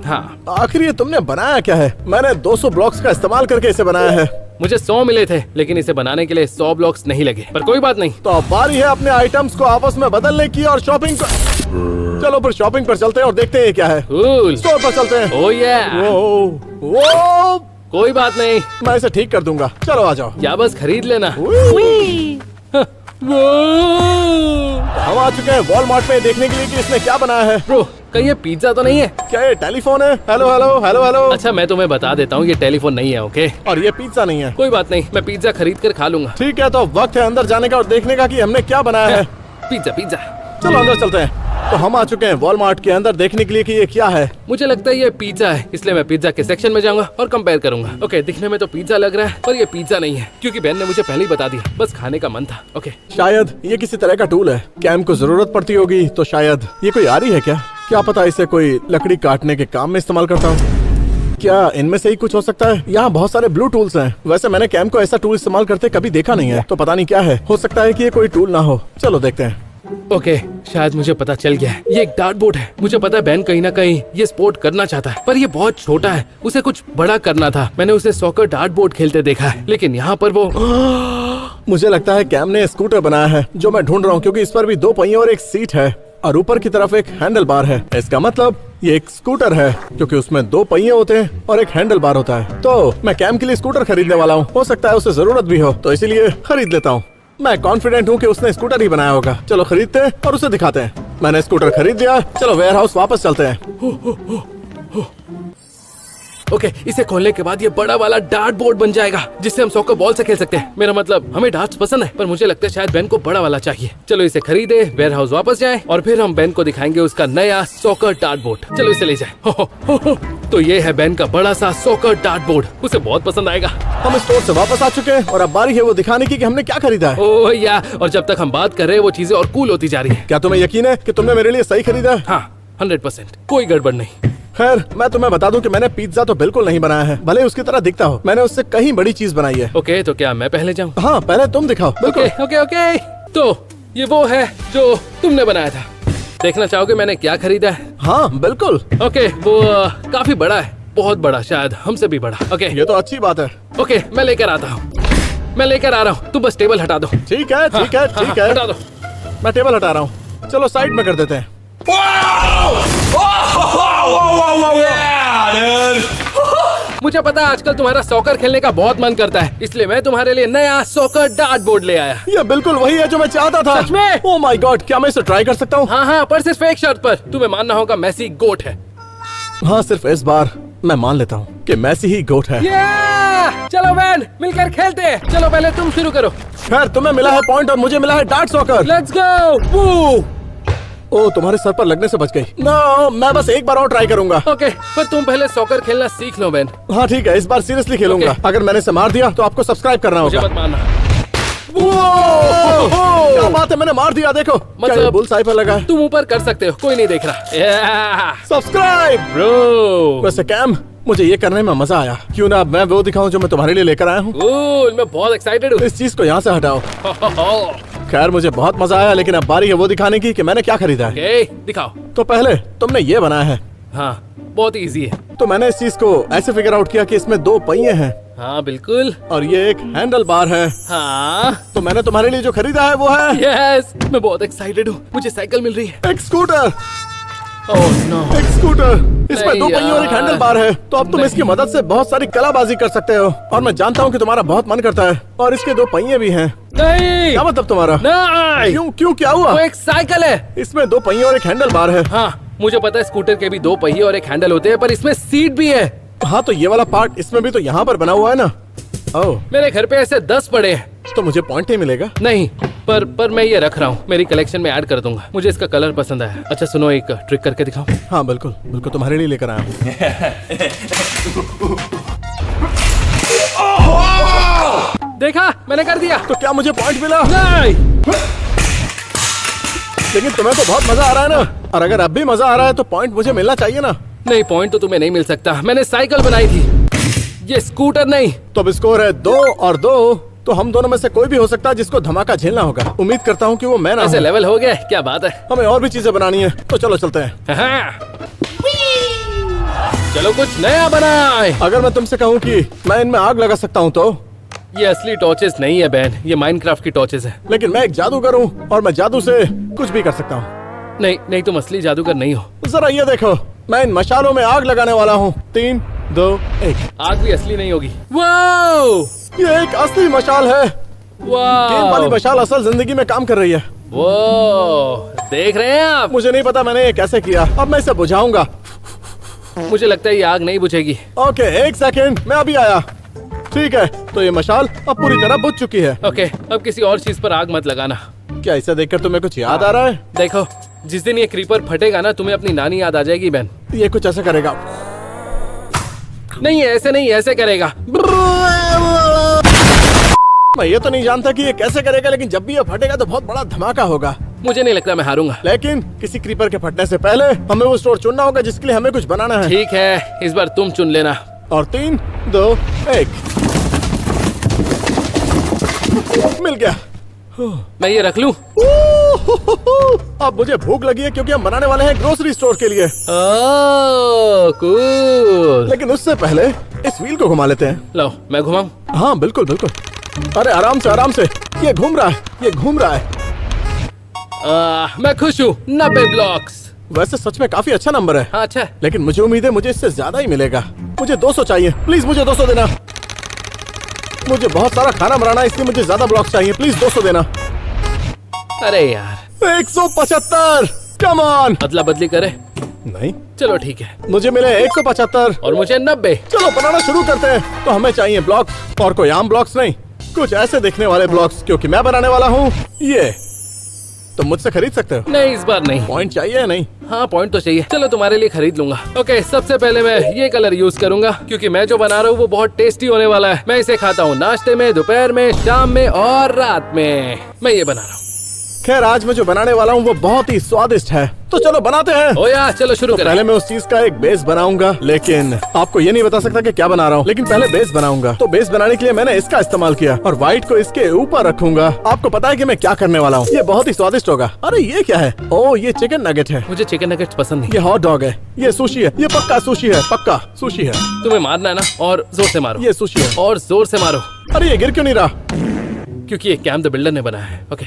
हाँ, आखिर ये तुमने बनाया क्या है? मैंने 200 ब्लॉक्स का इस्तेमाल करके इसे बनाया है। मुझे 100 मिले थे, लेकिन इसे बनाने के लिए 100 ब्लॉक्स नहीं लगे, पर कोई बात नहीं। तो अब बारी है अपने आइटम्स को आपस में बदलने की और शॉपिंग को। चलो फिर शॉपिंग पर चलते हैं और देखते हैं ये क्या है। कूल। स्टोर पर चलते हैं। ओह या, वो कोई बात नहीं, मैं इसे ठीक कर दूंगा। चलो आ जाओ। या बस खरीद लेना। हम आ चुके हैं वॉलमार्ट में देखने के लिए कि इसने क्या बनाया है। ब्रो, कहीं ये पिज्जा तो नहीं है? क्या ये टेलीफोन है? Hello hello hello hello. अच्छा, मैं तुम्हें बता देता हूँ, ये टेलीफोन नहीं है। ओके, और ये पिज्जा नहीं है। कोई बात नहीं, मैं पिज्जा खरीद कर खा लूंगा। ठीक है, तो वक्त है अंदर जाने का और देखने का कि हमने क्या बनाया है। Pizza pizza. चलो अंदर चलते हैं। तो हम आ चुके हैं वॉलमार्ट के अंदर देखने के लिए कि ये क्या है। मुझे लगता है ये पिज्जा है, इसलिए मैं पिज्जा के सेक्शन में जाऊंगा और कंपेयर करूंगा। ओके, दिखने में तो पिज्जा लग रहा है, पर ये पिज्जा नहीं है, क्योंकि बहन ने मुझे पहले ही बता दिया। बस खाने का मन था। ओके, शायद ये किसी तरह का टूल है। कैम को जरूरत पड़ती होगी, तो शायद ये कोई आरी है क्या पता इसे कोई लकड़ी काटने के काम में इस्तेमाल करता हूँ। क्या इनमें से ही कुछ हो सकता है? यहाँ बहुत सारे ब्लू टूल्स हैं। वैसे मैंने कैम को ऐसा टूल इस्तेमाल करते कभी देखा नहीं है, तो पता नहीं क्या है। हो सकता है कि ये कोई टूल ना हो। चलो देखते हैं। ओके, शायद मुझे पता चल गया है। ये एक डार्ट बोर्ड है। मुझे पता है बहन कहीं ना कहीं ये स्पोर्ट करना चाहता है, पर ये बहुत छोटा है, उसे कुछ बड़ा करना था। मैंने उसे सॉकर डार्ट बोर्ड खेलते देखा है, लेकिन यहाँ पर वो मुझे लगता है कैम ने स्कूटर बनाया है, जो मैं ढूंढ रहा हूँ, क्योंकि इस पर भी 2 पहिए और एक सीट है और ऊपर की तरफ एक हैंडल बार है। इसका मतलब ये एक स्कूटर है, क्योंकि उसमें 2 पहिए होते हैं और एक हैंडल बार होता है। तो मैं कैम के लिए स्कूटर खरीदने वाला हूँ। हो सकता है उसे जरूरत भी हो, तो इसीलिए खरीद लेता हूँ। मैं कॉन्फिडेंट हूँ कि उसने स्कूटर ही बनाया होगा। चलो खरीदते हैं और उसे दिखाते हैं। मैंने स्कूटर खरीद लिया। चलो वेयर हाउस वापस चलते हैं। ओके, इसे खोलने के बाद ये बड़ा वाला डार्ट बोर्ड बन जाएगा, जिससे हम सॉकर बॉल से खेल सकते हैं। मेरा मतलब, हमें डार्ट्स पसंद है, पर मुझे लगता है शायद बेन को बड़ा वाला चाहिए। चलो इसे खरीदे, वेयर हाउस वापस जाए और फिर हम बेन को दिखाएंगे उसका नया सॉकर डार्ट बोर्ड। चलो इसे ले जाए। हो। तो ये है बेन का बड़ा सा सॉकर डार्ट बोर्ड, उसे बहुत पसंद आएगा। हम स्टोर से वापस आ चुके हैं और अब बारी है वो दिखाने की कि हमने क्या खरीदा है। ओह या, और जब तक हम बात कर रहे हैं वो चीजें और कूल होती जा रही है। क्या तुम्हें यकीन है कि तुमने मेरे लिए सही खरीदा है? हाँ, 100%, कोई गड़बड़ नहीं। खैर, मैं तुम्हें बता दूं कि मैंने पिज्जा तो बिल्कुल नहीं बनाया है, भले उसकी तरह दिखता हो। मैंने उससे कहीं बड़ी चीज बनाई है। ओके, तो क्या मैं पहले जाऊँ? हाँ, पहले तुम दिखाओ। बिल्कुल। ओके। तो ये वो है जो तुमने बनाया था। देखना चाहोगे मैंने क्या खरीदा है? हाँ बिल्कुल। ओके, वो काफी बड़ा है, बहुत बड़ा, शायद हमसे भी बड़ा। ओके, ये तो अच्छी बात है। ओके, मैं लेकर आता हूँ। मैं लेकर आ रहा हूँ, तुम बस टेबल हटा दो। ठीक है ठीक है ठीक है, हटा दो। मैं टेबल हटा रहा हूँ। चलो साइड में कर देते हैं। मुझे पता है आजकल तुम्हारा सॉकर खेलने का बहुत मन करता है, इसलिए मैं तुम्हारे लिए नया सॉकर डार्ट बोर्ड ले आया। ये बिल्कुल वही है जो मैं चाहता था। सच में? ओह माय गॉड, क्या मैं इसे ट्राई कर सकता हूँ? हाँ, पर सिर्फ एक शर्त पर। तुम्हें मानना होगा मैसी गोट है। हाँ, सिर्फ इस बार मैं मान लेता हूँ कि मैसी ही गोट है। चलो बैन, मिलकर खेलते हैं। चलो पहले तुम शुरू करो। खैर, तुम्हें मिला है पॉइंट और मुझे मिला है डार्ट सॉकर। Let's go. ओ, तुम्हारे सर पर लगने से बच गई। नो, मैं बस एक बार और ट्राई करूंगा। ओके, पर तुम पहले सॉकर खेलना सीख लो बैन। हाँ ठीक है, इस बार सीरियसली खेलूंगा। ओके। अगर मैंने इसे मार दिया तो आपको सब्सक्राइब करना मुझे होगा। मत मारना। क्या बात है, मैंने मार दिया। देखो मतलब बुलसाई पर लगा है। तुम ऊपर कर सकते हो, कोई नहीं देख रहा। सब्सक्राइब ब्रो, वैसे कैम, मुझे ये करने में मजा आया। क्यों ना अब मैं वो दिखाऊं जो मैं तुम्हारे लिए लेकर आया हूँ। मैं बहुत एक्साइटेड हूँ। इस चीज को यहाँ से हटाओ। खैर, मुझे बहुत मजा आया, लेकिन अब बारी है वो दिखाने की कि मैंने क्या खरीदा है। ओके, दिखाओ। तो पहले तुमने ये बनाया है। हाँ, बहुत इजी है। तो मैंने इस चीज को ऐसे फिगर आउट किया कि इसमें 2 पहिए हैं हाँ बिल्कुल। और ये एक हैंडल बार है। हाँ, तो मैंने तुम्हारे लिए जो खरीदा है वो है यस, मैं बहुत एक्साइटेड हूँ। मुझे साइकिल मिल रही है। एक स्कूटर। ओह नो, एक स्कूटर, इसमें 2 पहिए और एक यार। हैंडल बार है। तो अब तुम नहीं। इसकी मदद से बहुत सारी कलाबाजी कर सकते हो, और मैं जानता हूँ कि तुम्हारा बहुत मन करता है। और इसके 2 पहिए भी हैं। नहीं, क्या मतलब तुम्हारा? नहीं, क्यों क्या हुआ? वो एक साइकिल है। इसमें 2 पहिए और एक हैंडल बार है। हाँ, मुझे पता है स्कूटर के भी 2 पहिए और एक हैंडल होते हैं, पर इसमें सीट भी है। हाँ, तो ये वाला पार्ट इसमें भी तो यहाँ पर बना हुआ है ना। ओह, मेरे घर पे ऐसे 10 पड़े हैं। तो मुझे पॉइंट ही मिलेगा। नहीं, पर मैं ये रख रहा हूँ, मेरी कलेक्शन में ऐड कर दूंगा। मुझे इसका कलर पसंद आया। अच्छा सुनो, एक ट्रिक करके दिखाओ। हाँ बिल्कुल बिल्कुल, तुम्हारे लिए लेकर आया हूँ। देखा, मैंने कर दिया। तो क्या मुझे पॉइंट मिला? नहीं, लेकिन तुम्हें तो बहुत मजा आ रहा है ना, और अगर अब भी मजा आ रहा है तो पॉइंट मुझे मिलना चाहिए ना। नहीं, पॉइंट तो तुम्हें नहीं मिल सकता। मैंने साइकिल बनाई थी, ये स्कूटर नहीं। तो अब स्कोर है 2 और 2। तो हम दोनों में से कोई भी हो सकता है जिसको धमाका झेलना होगा। उम्मीद करता हूँ कि वो मैं ना ऐसे हूँ। लेवल हो गया, क्या बात है। हमें और भी चीजें बनानी है, तो चलो चलते हैं। हाँ। चलो कुछ नया बनाए। अगर मैं तुमसे कहूँ कि मैं इनमें आग लगा सकता हूँ तो? ये असली टॉर्चेस नहीं है बैन, ये माइनक्राफ्ट की टॉर्चेस है। लेकिन मैं एक जादूगर हूँ और मैं जादू से कुछ भी कर सकता हूँ। नहीं नहीं, तुम असली जादूगर नहीं हो। जरा ये देखो, मैं इन मशालों में आग लगाने वाला हूँ। 3, 2, 1। आग भी असली नहीं होगी। वाओ! ये एक असली मशाल है। गेम वाली वाओ! मशाल असल जिंदगी में काम कर रही है। वो देख रहे हैं आप? मुझे नहीं पता मैंने ये कैसे किया। अब मैं इसे बुझाऊंगा। मुझे लगता है ये आग नहीं बुझेगी। ओके, 1 सेकेंड, मैं अभी आया। ठीक है, तो ये मशाल अब पूरी तरह बुझ चुकी है। ओके, अब किसी और चीज पर आग मत लगाना। क्या इसे देखकर तुम्हें कुछ याद आ रहा है? देखो, जिस दिन ये क्रीपर फटेगा ना, तुम्हें अपनी नानी याद आ जाएगी बैन। ये कुछ ऐसा करेगा। नहीं, ऐसे नहीं, ऐसे करेगा। मैं ये तो नहीं जानता कि ये कैसे करेगा, लेकिन जब भी ये फटेगा तो बहुत बड़ा धमाका होगा। मुझे नहीं लगता मैं हारूंगा। लेकिन किसी क्रीपर के फटने से पहले हमें वो स्टोर चुनना होगा जिसके लिए हमें कुछ बनाना है। ठीक है, इस बार तुम चुन लेना। और 3, 2, 1। मिल गया। मैं ये रख लूं? अब मुझे भूख लगी है क्योंकि हम बनाने वाले हैं ग्रोसरी स्टोर के लिए। ओह, कूल। लेकिन उससे पहले इस व्हील को घुमा लेते हैं। लो, मैं घुमाऊं? हाँ बिल्कुल बिल्कुल। अरे आराम से आराम से। ये घूम रहा है, ये घूम रहा है। मैं खुश हूँ। 90 ब्लॉक्स। वैसे सच में काफी अच्छा नंबर है। हाँ, अच्छा। लेकिन मुझे उम्मीद है मुझे इससे ज्यादा ही मिलेगा। मुझे 200 चाहिए, प्लीज मुझे 200 देना। मुझे बहुत सारा खाना बनाना है, इसलिए मुझे ज्यादा ब्लॉक्स चाहिए, प्लीज 200 देना। अरे यार, 175। Come on. अदला बदली करे? नहीं, चलो ठीक है। मुझे मिले 175 और मुझे 90। चलो बनाना शुरू करते हैं। तो हमें चाहिए ब्लॉक्स, और कोई आम ब्लॉक्स नहीं, कुछ ऐसे दिखने वाले ब्लॉक्स, क्योंकि मैं बनाने वाला हूँ ये। तुम मुझसे खरीद सकते हो। नहीं, इस बार नहीं। पॉइंट चाहिए या नहीं? हाँ, पॉइंट तो चाहिए। चलो, तुम्हारे लिए खरीद लूंगा। ओके, सबसे पहले मैं ये कलर यूज करूंगा क्योंकि मैं जो बना रहा हूँ वो बहुत टेस्टी होने वाला है। मैं इसे खाता हूँ नाश्ते में, दोपहर में, शाम में और रात में। मैं ये बना रहा हूँ। खैर, आज मैं जो बनाने वाला हूँ वो बहुत ही स्वादिष्ट है, तो चलो बनाते हैं। ओ यार, चलो शुरू तो करें। पहले मैं उस चीज का एक बेस बनाऊंगा, लेकिन आपको ये नहीं बता सकता कि क्या बना रहा हूँ। लेकिन पहले बेस बनाऊंगा। तो बेस बनाने के लिए मैंने इसका इस्तेमाल किया और व्हाइट को इसके ऊपर रखूंगा। आपको पता है कि मैं क्या करने वाला हूँ? ये बहुत ही स्वादिष्ट होगा। अरे ये क्या है? ओह, ये चिकन नगेट है। मुझे चिकन नगेट्स पसंद नहीं। ये हॉट डॉग है। ये सुशी है। ये पक्का सुशी है, पक्का सुशी है। तुम्हें मारना है ना, और जोर से मारो। ये सुशी है। और जोर से मारो, अरे ये गिर क्यों नहीं रहा? क्योंकि ये कैम द बिल्डर ने बनाया है। ओके,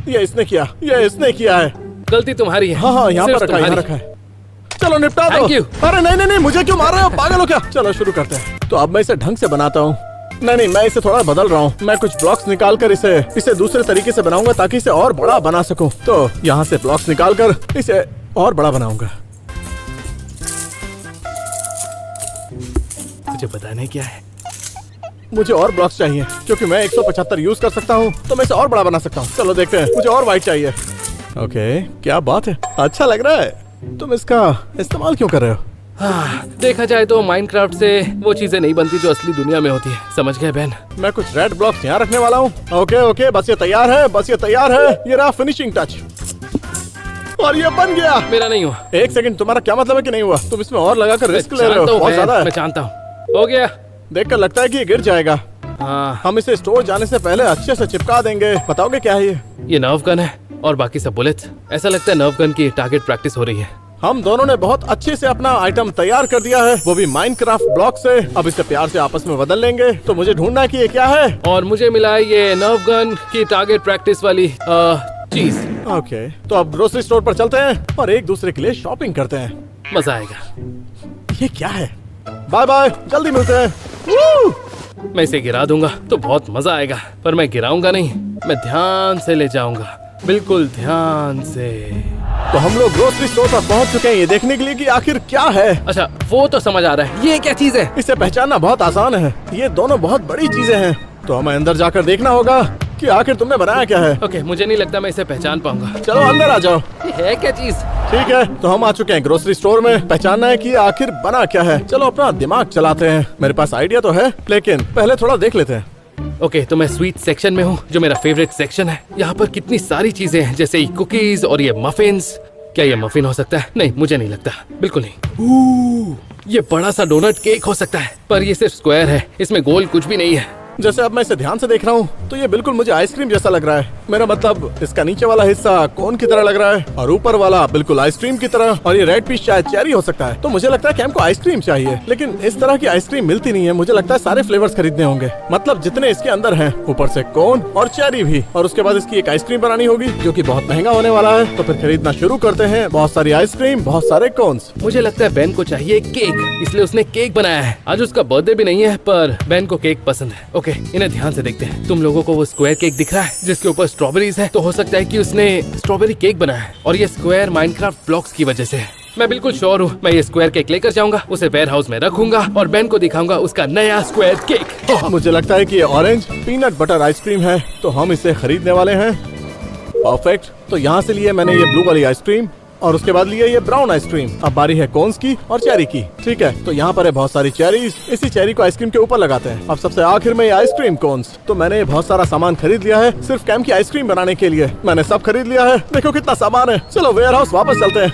ये इसने किया, ये इसने किया है। गलती तुम्हारी है। हाँ हाँ, यहाँ सिर्फ पर रखा है, यहाँ तुम्हारी। रखा है। चलो निपटा दो। Thank you. अरे नहीं नहीं नहीं, मुझे क्यों मार रहे हो? पागल हो क्या? चलो शुरू करते हैं। तो अब मैं इसे ढंग से बनाता हूँ। नहीं नहीं, मैं इसे थोड़ा बदल रहा हूँ। मैं कुछ ब्लॉक्स निकाल कर इसे दूसरे तरीके से बनाऊंगा ताकि इसे और बड़ा बना सकूं। तो यहाँ से ब्लॉक्स निकाल कर इसे और बड़ा बनाऊंगा। मुझे बताना क्या है? मुझे और ब्लॉक्स चाहिए क्योंकि मैं 175 यूज कर सकता हूँ, तो मैं इसे और बड़ा बना सकता हूँ। चलो देखते हैं। मुझे और व्हाइट चाहिए। ओके, क्या बात है, अच्छा लग रहा है। तुम इसका इस्तेमाल क्यों कर रहे हो? देखा जाए तो माइनक्राफ्ट से वो चीजें नहीं बनती जो असली दुनिया में होती है। समझ गए बहन? मैं कुछ रेड ब्लॉक्स यहाँ रखने वाला हूँ। ओके ओके, बस ये तैयार है, बस ये तैयार है। ये रहा फिनिशिंग टच, और ये बन गया। मेरा नहीं हुआ। 1 सेकंड, तुम्हारा क्या मतलब है कि नहीं हुआ? तुम इसमें और लगाकर रिस्क ले रहे हो, जानता हूँ बहुत ज्यादा मैं है। जानता हूँ। हो गया। देखकर लगता है कि ये गिर जाएगा। हाँ, हम इसे स्टोर जाने से पहले अच्छे से चिपका देंगे। बताओगे क्या है ये? ये नर्व गन है और बाकी सब बुलेट्स। ऐसा लगता है नर्व गन की टारगेट प्रैक्टिस हो रही है। हम दोनों ने बहुत अच्छे से अपना आइटम तैयार कर दिया है, वो भी माइनक्राफ्ट ब्लॉक से। अब इसे प्यार से आपस में बदल लेंगे। तो मुझे ढूंढना है कि ये क्या है। और मुझे मिला है ये नर्व गन की टारगेट प्रैक्टिस वाली चीज। ओके, तो अब ग्रोसरी स्टोर पर चलते हैं और एक दूसरे के लिए शॉपिंग करते हैं। मजा आएगा। ये क्या है? बाय बाय, जल्दी मिलते हैं। वू! मैं इसे गिरा दूंगा तो बहुत मजा आएगा, पर मैं गिराऊंगा नहीं, मैं ध्यान से ले जाऊंगा, बिल्कुल ध्यान से। तो हम लोग ग्रोसरी स्टोर पर पहुंच चुके हैं ये देखने के लिए कि आखिर क्या है। अच्छा, वो तो समझ आ रहा है। ये क्या चीज है? इसे पहचानना बहुत आसान है। ये दोनों बहुत बड़ी चीजें हैं। तो हमें अंदर जाकर देखना होगा कि आखिर तुमने बनाया क्या है। ओके, मुझे नहीं लगता मैं इसे पहचान पाऊंगा। चलो अंदर आ जाओ। ये है क्या चीज? ठीक है, तो हम आ चुके हैं ग्रोसरी स्टोर में। पहचानना है कि आखिर बना क्या है। चलो अपना दिमाग चलाते हैं। मेरे पास आइडिया तो है, लेकिन पहले थोड़ा देख लेते हैं। ओके, तो मैं स्वीट सेक्शन में हूँ, जो मेरा फेवरेट सेक्शन है। यहाँ पर कितनी सारी चीजें हैं, जैसे कुकीज और ये मफिन्स। क्या ये मफिन हो सकता है? नहीं, मुझे नहीं लगता, बिल्कुल नहीं। ये बड़ा सा डोनट केक हो सकता है, पर ये सिर्फ स्क्वायर है, इसमें गोल कुछ भी नहीं है। जैसे अब मैं इसे ध्यान से देख रहा हूँ तो ये बिल्कुल मुझे आइसक्रीम जैसा लग रहा है। मेरा मतलब इसका नीचे वाला हिस्सा कोन की तरह लग रहा है और ऊपर वाला बिल्कुल आइसक्रीम की तरह, और ये रेड पीस शायद चेरी हो सकता है। तो मुझे लगता है कि हमको आइसक्रीम चाहिए, लेकिन इस तरह की आइसक्रीम मिलती नहीं है। मुझे लगता है सारे फ्लेवर्स खरीदने होंगे, मतलब जितने इसके अंदर हैं, ऊपर से कोन और चेरी भी। और उसके बाद इसकी एक आइसक्रीम बनानी होगी, जो कि बहुत महंगा होने वाला है। तो फिर खरीदना शुरू करते हैं। बहुत सारी आइसक्रीम, बहुत सारे कोन्स। मुझे लगता है बेन को चाहिए केक, इसलिए उसने केक बनाया है। आज उसका बर्थडे भी नहीं है, पर बेन को केक पसंद है। ओके, इन्हें ध्यान से देखते हैं। तुम लोगों को वो स्क्वायर केक दिख रहा है जिसके ऊपर स्ट्रॉबेरीज है? तो हो सकता है कि उसने स्ट्रॉबेरी केक बनाया है, और ये स्क्वायर माइनक्राफ्ट ब्लॉक्स की वजह से है। मैं बिल्कुल श्योर हूँ, मैं ये स्क्वायर केक लेकर जाऊंगा, उसे वेयर हाउस में रखूंगा और बेन को दिखाऊंगा उसका नया स्क्वायर केक। मुझे लगता है कि ये ऑरेंज पीनट बटर आइसक्रीम है, तो हम इसे खरीदने वाले हैं। परफेक्ट। तो यहाँ से लिए मैंने ये ब्लू वाली आइसक्रीम, और उसके बाद लिए ये ब्राउन आइसक्रीम। अब बारी है कोन्स की और चेरी की। ठीक है, तो यहाँ पर है बहुत सारी चेरीज। इसी चेरी को आइसक्रीम के ऊपर लगाते हैं। अब सबसे आखिर में ये आइसक्रीम कोन्स। तो मैंने बहुत सारा सामान खरीद लिया है सिर्फ कैम की आइसक्रीम बनाने के लिए। मैंने सब खरीद लिया है। देखो कितना सामान है। चलो वेयर हाउस वापस चलते हैं।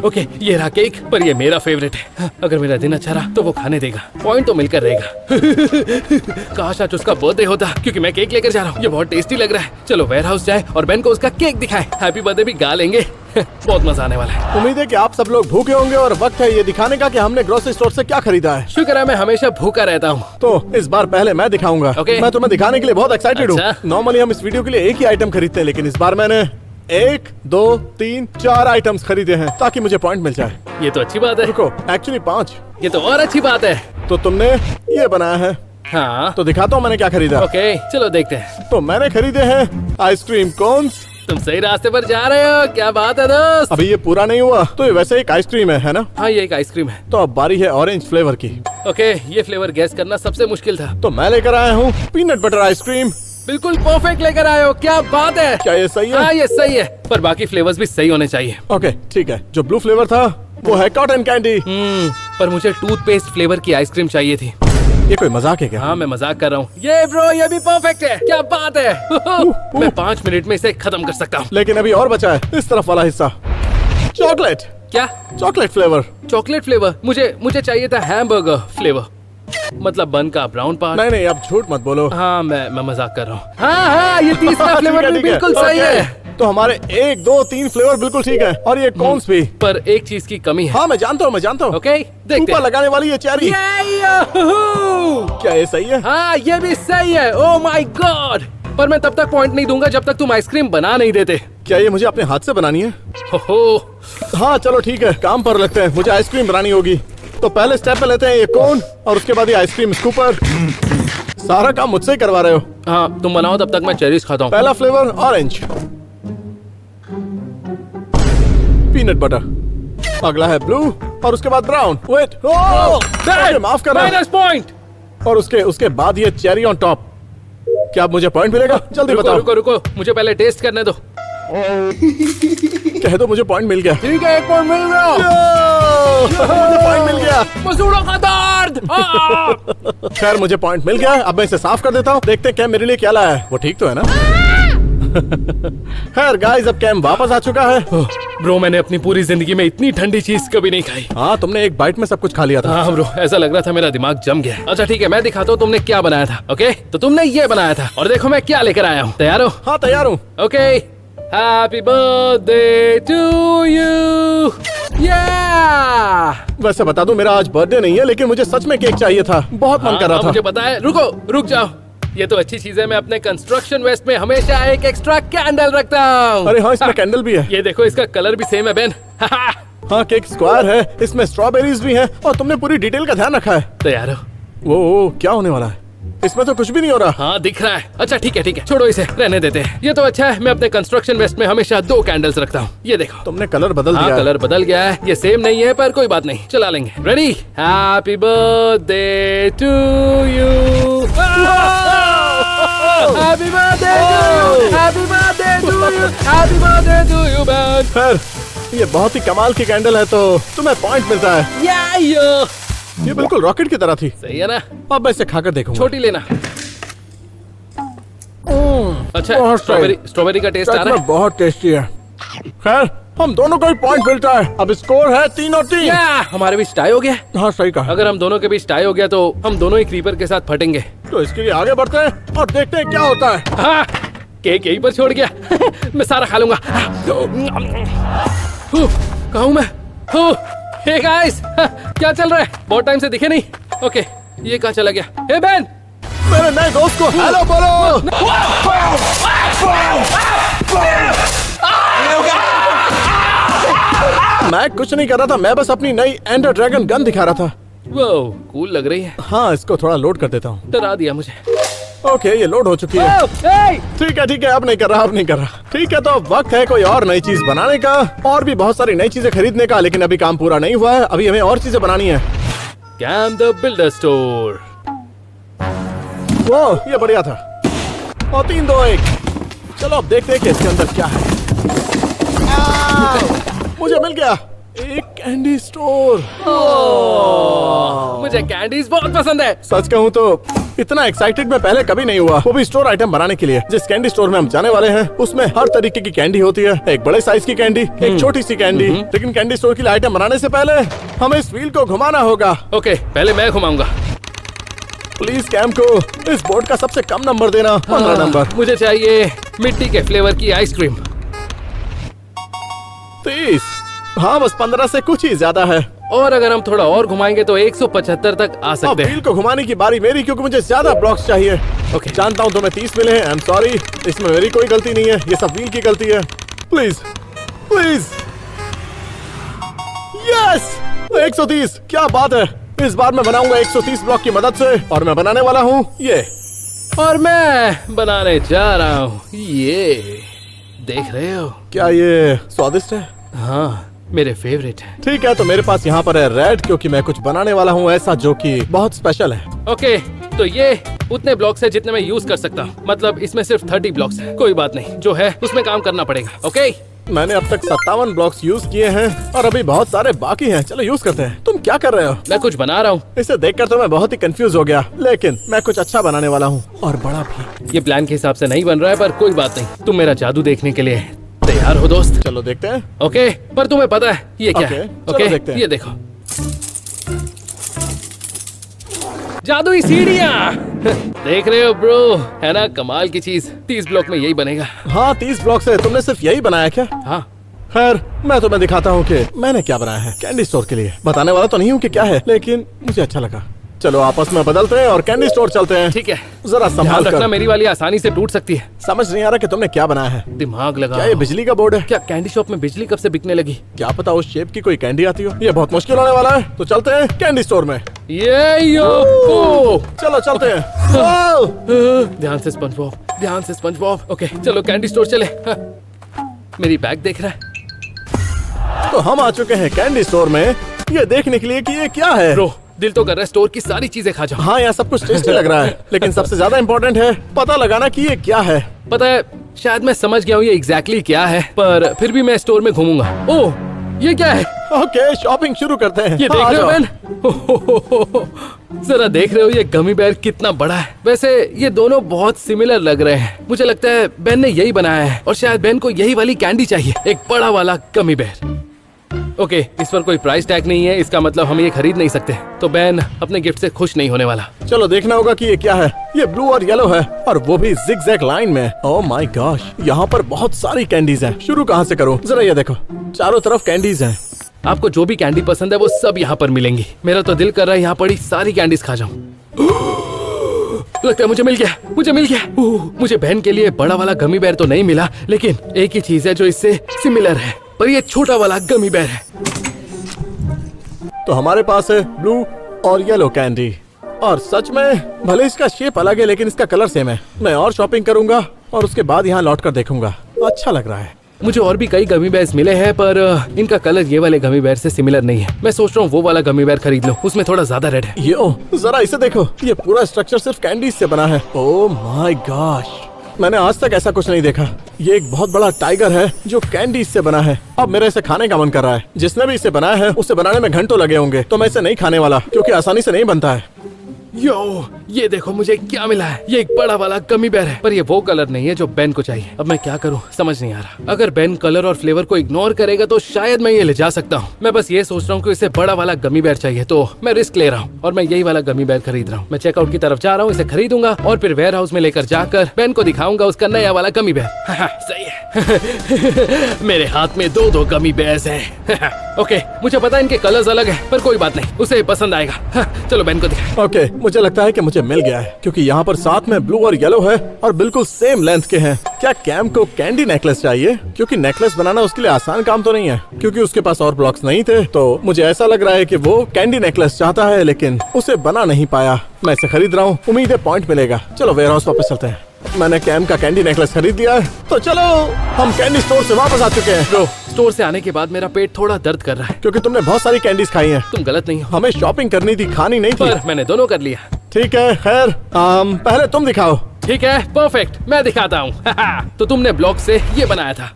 ओके, ये रहा केक, पर ये मेरा फेवरेट है। अगर मेरा दिन अच्छा रहा तो वो खाने देगा, पॉइंट तो मिलकर रहेगा। काश आज उसका बर्थडे होता, क्योंकि मैं केक लेकर जा रहा हूँ। ये बहुत टेस्टी लग रहा है। चलो वेयर हाउस जाए और बेन को उसका केक दिखाए, हैप्पी बर्थडे भी गा लेंगे। बहुत मजा आने वाला है। उम्मीद है कि आप सब लोग भूखे होंगे और वक्त है ये दिखाने का कि हमने ग्रोसरी स्टोर से क्या खरीदा है। शुक्र है, मैं हमेशा भूखा रहता हूँ। तो इस बार पहले मैं दिखाऊंगा। Okay. मैं तुम्हें दिखाने के लिए बहुत एक्साइटेड हूँ। अच्छा। नॉर्मली हम इस वीडियो के लिए एक ही आइटम खरीदते हैं, लेकिन इस बार मैंने 1, 2, 3, 4 आइटम्स खरीदे हैं ताकि मुझे पॉइंट मिल जाए। ये तो अच्छी बात है। रुको, एक्चुअली 5। ये तो और अच्छी बात है। तो तुमने ये बनाया है, हाँ, तो दिखाता हूँ मैंने क्या खरीदा। ओके, चलो देखते हैं। तो मैंने खरीदे हैं आइसक्रीम कोन्स। तुम सही रास्ते पर जा रहे हो। क्या बात है दोस्त। अभी ये पूरा नहीं हुआ, तो ये वैसे एक आइसक्रीम है ना? हाँ, ये एक आइसक्रीम है। तो अब बारी है ऑरेंज फ्लेवर की। ओके, ये फ्लेवर गैस करना सबसे मुश्किल था। तो मैं लेकर आया हूँ पीनट बटर आइसक्रीम। बिल्कुल परफेक्ट लेकर आए हो। क्या बात है। क्या ये सही है? हाँ, ये सही है, पर बाकी फ्लेवर्स भी सही होने चाहिए। ओके ठीक है। जो ब्लू फ्लेवर था वो है कॉटन कैंडी। पर मुझे टूथपेस्ट फ्लेवर की आइसक्रीम चाहिए थी। ये कोई मजाक है क्या? हाँ, मैं मजाक कर रहा हूँ। ये ब्रो, ये भी परफेक्ट है। क्या बात है। मैं 5 मिनट में इसे खत्म कर सकता हूँ। लेकिन अभी और बचा है, इस तरफ वाला हिस्सा। चॉकलेट। क्या? Chocolate flavour. Chocolate flavour? मुझे चाहिए था हैमबर्गर फ्लेवर, मतलब बन का ब्राउन पार्ट। नहीं नहीं, अब झूठ मत बोलो। हाँ, मैं मजाक कर रहा हूँ। हाँ, ये तीसरा फ्लेवर भी ठीक है। बिल्कुल सही ओके। है। तो हमारे 1, 2, 3 फ्लेवर बिल्कुल ठीक है, और ये कौन्स भी। पर एक चीज की कमी है। हाँ मैं जानता हूँ। ओके, देखते ऊपर हैं। लगाने वाली ये चेरी। क्या ये सही है? हाँ, ये भी सही है। Oh my God. पर मैं तब तक पॉइंट नहीं दूंगा जब तक तुम आइसक्रीम बना नहीं देते। क्या ये मुझे अपने हाथ से बनानी है? हो। हाँ चलो ठीक है, काम पर लगते हैं। मुझे आइसक्रीम बनानी होगी। तो पहले स्टेप में लेते हैं ये कोन, और उसके बाद ये आइसक्रीम स्कूपर। सारा काम मुझसे ही करवा रहे हो। हाँ, तुम बनाओ, तब तक मैं चेरीज खाता हूँ। पहला फ्लेवर ऑरेंज, पीनट बटर। अगला है ब्लू, और उसके बाद ब्राउन। वेट, मुझे माफ करना। Minus point. और उसके बाद ये चेरी ऑन टॉप। क्या अब मुझे पॉइंट मिलेगा? जल्दी बताओ। रुको, मुझे पहले टेस्ट करने दो। कह दो मुझे पॉइंट मिल गया। ठीक है, 1 पॉइंट मिल गया। मुझे पॉइंट मिल गया। मसूड़ों का दर्द। खैर मुझे पॉइंट मिल गया। अब मैं इसे साफ कर देता हूँ। देखते हैं कैम मेरे लिए क्या लाया है। वो ठीक तो है ना? खैर गाइस, अब कैम वापस आ चुका है। ब्रो, मैंने अपनी पूरी जिंदगी में इतनी ठंडी चीज कभी नहीं खाई। हाँ, तुमने एक बाइट में सब कुछ खा लिया था। हाँ ब्रो, ऐसा लग रहा था मेरा दिमाग जम गया। अच्छा ठीक है, मैं दिखाता हूँ तुमने क्या बनाया था। ओके, तो तुमने ये बनाया था, और देखो मैं क्या लेकर आया हूँ। तैयार हो? हाँ तैयार हूँ। Okay, happy birthday to you. वैसे बता दूं, मेरा आज बर्थडे नहीं है, लेकिन मुझे सच में केक चाहिए था। बहुत मन कर रहा था। मुझे पता है। रुक जाओ। ये तो अच्छी चीज है। मैं अपने कंस्ट्रक्शन वेस्ट में हमेशा एक एक्स्ट्रा कैंडल रखता हूँ। अरे हाँ, इसमें कैंडल भी है। ये देखो, इसका कलर भी सेम है बेन। हाँ, केक स्क्वायर है, इसमें स्ट्रॉबेरीज भी हैं, और तुमने पूरी डिटेल का ध्यान रखा है। तैयार हो? वो क्या होने वाला है? इसमें तो कुछ भी नहीं हो रहा। हाँ, दिख रहा है। अच्छा ठीक है, छोड़ो इसे, रहने देते हैं। ये तो अच्छा है, मैं अपने कंस्ट्रक्शन वेस्ट में हमेशा 2 कैंडल्स रखता हूँ। ये देखो, तुमने कलर बदल हाँ, दिया है। कलर बदल गया है। ये सेम नहीं है, पर कोई बात नहीं, चला लेंगे। Ready? Happy birthday to you. Happy birthday to you. Happy birthday to you. Happy birthday to you man. खैर, ये बहुत ही कमाल की कैंडल है, तो तुम्हें पॉइंट मिलता है। ये बिल्कुल रॉकेट की तरह थी। सही है ना? अब मैं इसे खाकर देखूंगा। छोटी लेना। अच्छा, बहुत सही। स्ट्रॉबेरी का टेस्ट आ सच रहा है। में बहुत टेस्टी है। खैर हम दोनों को ही पॉइंट मिलता है। अब स्कोर है 3-3। या, हमारे बीच टाई हो गया। हाँ सही कहा। अगर हम दोनों के बीच टाई हो गया तो हम दोनों ही क्रीपर के साथ फटेंगे। तो इसके लिए आगे बढ़ते हैं और देखते हैं क्या होता है। हाँ, केक यहीं पर छोड़ गया। मैं सारा खा लूंगा। कहाँ हूँ मैं? हे गाइस, क्या चल रहा है? बहुत टाइम से दिखे नहीं। ओके, ये कहाँ चला गया? हे बेन, मेरे नए दोस्त को हेलो बोलो। मैं कुछ नहीं कर रहा था, मैं बस अपनी नई एंडर ड्रैगन गन दिखा रहा था। वो कूल लग रही है। हाँ इसको थोड़ा लोड कर देता हूँ। डरा दिया मुझे। ओके ये लोड हो चुकी है। हे! ठीक है अब नहीं कर रहा, अब नहीं कर रहा। ठीक है तो अब वक्त है कोई और नई चीज बनाने का और भी बहुत सारी नई चीजें खरीदने का, लेकिन अभी काम पूरा नहीं हुआ है। अभी हमें और चीजें बनानी है। Came the builder store. वो ये बढ़िया था। और 3-2-1। चलो अब देखते हैं कि इसके अंदर क्या है। मुझे मिल गया एक कैंडी स्टोर। मुझे कैंडीज बहुत पसंद है। सच कहूँ तो इतना एक्साइटेड मैं पहले कभी नहीं हुआ, वो भी स्टोर आइटम बनाने के लिए। जिस कैंडी स्टोर में हम जाने वाले हैं उसमें हर तरीके की कैंडी होती है। एक बड़े साइज की कैंडी, एक छोटी सी कैंडी। लेकिन कैंडी स्टोर के लिए आइटम बनाने से पहले हमें इस व्हील को घुमाना होगा। ओके, पहले मैं घुमाऊंगा। प्लीज कैम को इस बोर्ड का सबसे कम नंबर देना, 15 नंबर। मुझे चाहिए मिट्टी के फ्लेवर की आइसक्रीम। 30। हाँ बस 15 से कुछ ही ज्यादा है। और अगर हम थोड़ा और घुमाएंगे तो 175 तक आ अब सकते हैं। व्हील को घुमाने की बारी मेरी, क्योंकि मुझे ज्यादा ब्लॉक्स चाहिए। ओके। जानता हूँ तुम्हें 30 मिले हैं, आई एम सॉरी। इसमें मेरी कोई गलती नहीं है, ये सब व्हील की गलती है। Please please. यस 130। क्या बात है। इस बार मैं बनाऊंगा 130 ब्लॉक की मदद से, और मैं बनाने वाला हूँ ये। और मैं बनाने जा रहा हूँ ये। देख रहे हो? क्या ये स्वादिष्ट है? हाँ, मेरे फेवरेट है। ठीक है तो मेरे पास यहाँ पर है रेड, क्योंकि मैं कुछ बनाने वाला हूँ ऐसा जो कि बहुत स्पेशल है। ओके, तो ये उतने ब्लॉक्स है जितने मैं यूज कर सकता हूँ। मतलब इसमें सिर्फ 30 ब्लॉक्स है। कोई बात नहीं, जो है उसमें काम करना पड़ेगा। ओके, मैंने अब तक 57 ब्लॉक्स यूज किए हैं और अभी बहुत सारे बाकी हैं। चलो यूज करते हैं। तुम क्या कर रहे हो? मैं कुछ बना रहा हूँ। इसे देखकर तो मैं बहुत ही कंफ्यूज हो गया, लेकिन मैं कुछ अच्छा बनाने वाला हूँ और बड़ा भी। ये प्लान के हिसाब से नहीं बन रहा है, पर कोई बात नहीं। तुम मेरा जादू देखने के लिए तैयार हो दोस्त? चलो देखते हैं। ओके, पर तुम्हें पता है ये क्या है? चलो देखते हैं। ये देखो, जादुई सीढ़ियाँ। देख रहे हो ब्रो, है ना कमाल की चीज। 30 ब्लॉक में यही बनेगा। हाँ 30 ब्लॉक से तुमने सिर्फ यही बनाया क्या? हाँ, खैर मैं तुम्हें दिखाता हूँ कि मैंने क्या बनाया है कैंडी स्टोर के लिए। बताने वाला तो नहीं हूँ कि क्या है, लेकिन मुझे अच्छा लगा। चलो आपस में बदलते हैं और कैंडी स्टोर चलते हैं। ठीक है। जरा ध्यान संभाल रखना, कर। मेरी वाली आसानी से टूट सकती है। समझ नहीं आ रहा कि तुमने क्या बनाया है। दिमाग लगा। क्या ये बिजली का बोर्ड है? क्या कैंडी शॉप में बिजली कब से बिकने लगी? क्या पता उस शेप की कोई कैंडी आती हो। ये बहुत मुश्किल होने वाला है, तो चलते हैं कैंडी स्टोर में। ये यो ओ! चलो चलते हैं। वाओ! ध्यान से स्पंज बॉब, ध्यान से स्पंज बॉब। ओके, चलो कैंडी स्टोर चले। हाँ। मेरी बैग देख रहा है? तो हम आ चुके हैं कैंडी स्टोर में, ये देखने के लिए कि ये क्या है। ब्रो, दिल तो कर रहा है स्टोर की सारी चीजें खा जाऊं। हाँ यहाँ सब कुछ टेस्टी लग रहा है, लेकिन सबसे ज्यादा इम्पोर्टेंट है पता लगाना कि ये क्या है। पता है, शायद मैं समझ गया हूँ ये एग्जैक्टली क्या है, पर फिर भी मैं स्टोर में घूमूंगा। ओह, ये क्या है? ओके शॉपिंग शुरू करते हैं। ये हाँ, देख आ रहे हो जाओ। बेन? जरा देख रहे हो ये गमी बेर कितना बड़ा है? वैसे ये दोनों बहुत सिमिलर लग रहे हैं। मुझे लगता है बेन ने यही बनाया है, और शायद बेन को यही वाली कैंडी चाहिए, एक बड़ा वाला गमी बेर। ओके, इस पर कोई प्राइस टैग नहीं है, इसका मतलब हम ये खरीद नहीं सकते। तो बेन अपने गिफ्ट से खुश नहीं होने वाला। चलो देखना होगा कि ये क्या है। ये ब्लू और येलो है, और वो भी जिगजैग लाइन में। ओह माय गॉश, यहाँ पर बहुत सारी कैंडीज हैं। शुरू कहाँ से करूँ? जरा ये देखो, चारों तरफ कैंडीज हैं। आपको जो भी कैंडी पसंद है वो सब यहाँ पर मिलेंगी। मेरा तो दिल कर रहा है यहाँ पड़ी सारी कैंडीज खा जाऊं। लगता है मुझे मिल गया, मुझे मिल गया। मुझे बहन के लिए बड़ा वाला गमी बेर तो नहीं मिला, लेकिन एक ही चीज है जो इससे सिमिलर है, पर ये छोटा वाला गमी बेर है। तो हमारे पास है ब्लू और येलो कैंडी, और सच में भले इसका शेप अलग है लेकिन इसका कलर सेम है। मैं और शॉपिंग करूंगा और उसके बाद यहाँ लौट कर देखूंगा। अच्छा लग रहा है। मुझे और भी कई गमी बेर्स मिले हैं, पर इनका कलर ये वाले गमी बेर से सिमिलर नहीं है। मैं सोच रहा हूँ वो वाला गमी बेर खरीद लूं, उसमें थोड़ा ज्यादा रेड है। यो जरा इसे देखो, ये पूरा स्ट्रक्चर सिर्फ कैंडीज से बना है। ओह माय गॉश, मैंने आज तक ऐसा कुछ नहीं देखा। ये एक बहुत बड़ा टाइगर है जो कैंडीज से बना है। अब मेरे इसे खाने का मन कर रहा है। जिसने भी इसे बनाया है उसे बनाने में घंटों लगे होंगे, तो मैं इसे नहीं खाने वाला, क्योंकि आसानी से नहीं बनता है। यो, ये देखो मुझे क्या मिला है। ये एक बड़ा वाला गमी बेयर है, पर ये वो कलर नहीं है जो बेन को चाहिए। अब मैं क्या करूँ समझ नहीं आ रहा। अगर बेन कलर और फ्लेवर को इग्नोर करेगा तो शायद मैं ये ले जा सकता हूँ। मैं बस ये सोच रहा हूँ कि इसे बड़ा वाला गमी बेयर चाहिए, तो मैं रिस्क ले रहा हूँ और मैं यही वाला गमी बेयर खरीद रहा हूँ। मैं चेकआउट की तरफ जा रहा हूँ, इसे खरीदूंगा और फिर वेयर हाउस में लेकर जाकर बेन को दिखाऊंगा उसका नया वाला गमी बेयर। सही है। मेरे हाथ में दो गमी बेयर्स हैं। ओके, मुझे पता है इनके कलर्स अलग है, पर कोई बात नहीं, उसे पसंद आएगा। चलो बेन को दिखाएं। ओके, मुझे लगता है कि मुझे मिल गया है, क्योंकि यहाँ पर साथ में ब्लू और येलो है और बिल्कुल सेम लेंथ के हैं। क्या कैम को कैंडी नेकलेस चाहिए? क्योंकि नेकलेस बनाना उसके लिए आसान काम तो नहीं है, क्योंकि उसके पास और ब्लॉक्स नहीं थे। तो मुझे ऐसा लग रहा है कि वो कैंडी नेकलेस चाहता है, लेकिन उसे बना नहीं पाया। मैं इसे खरीद रहा हूँ, उम्मीद है पॉइंट मिलेगा। चलो वेयर हाउस वापस चलते हैं। मैंने कैम का कैंडी नेकलेस खरीद लिया है, तो चलो हम कैंडी स्टोर से वापस आ चुके हैं। ब्रो, स्टोर से आने के बाद मेरा पेट थोड़ा दर्द कर रहा है। क्योंकि तुमने बहुत सारी कैंडीज खाई हैं। तुम गलत नहीं हो, हमें शॉपिंग करनी थी, खानी नहीं थी। पर मैंने दोनों कर लिया। ठीक है, खैर पहले तुम दिखाओ। ठीक है, परफेक्ट, मैं दिखाता हूँ। तो तुमने ब्लॉक से ये बनाया था,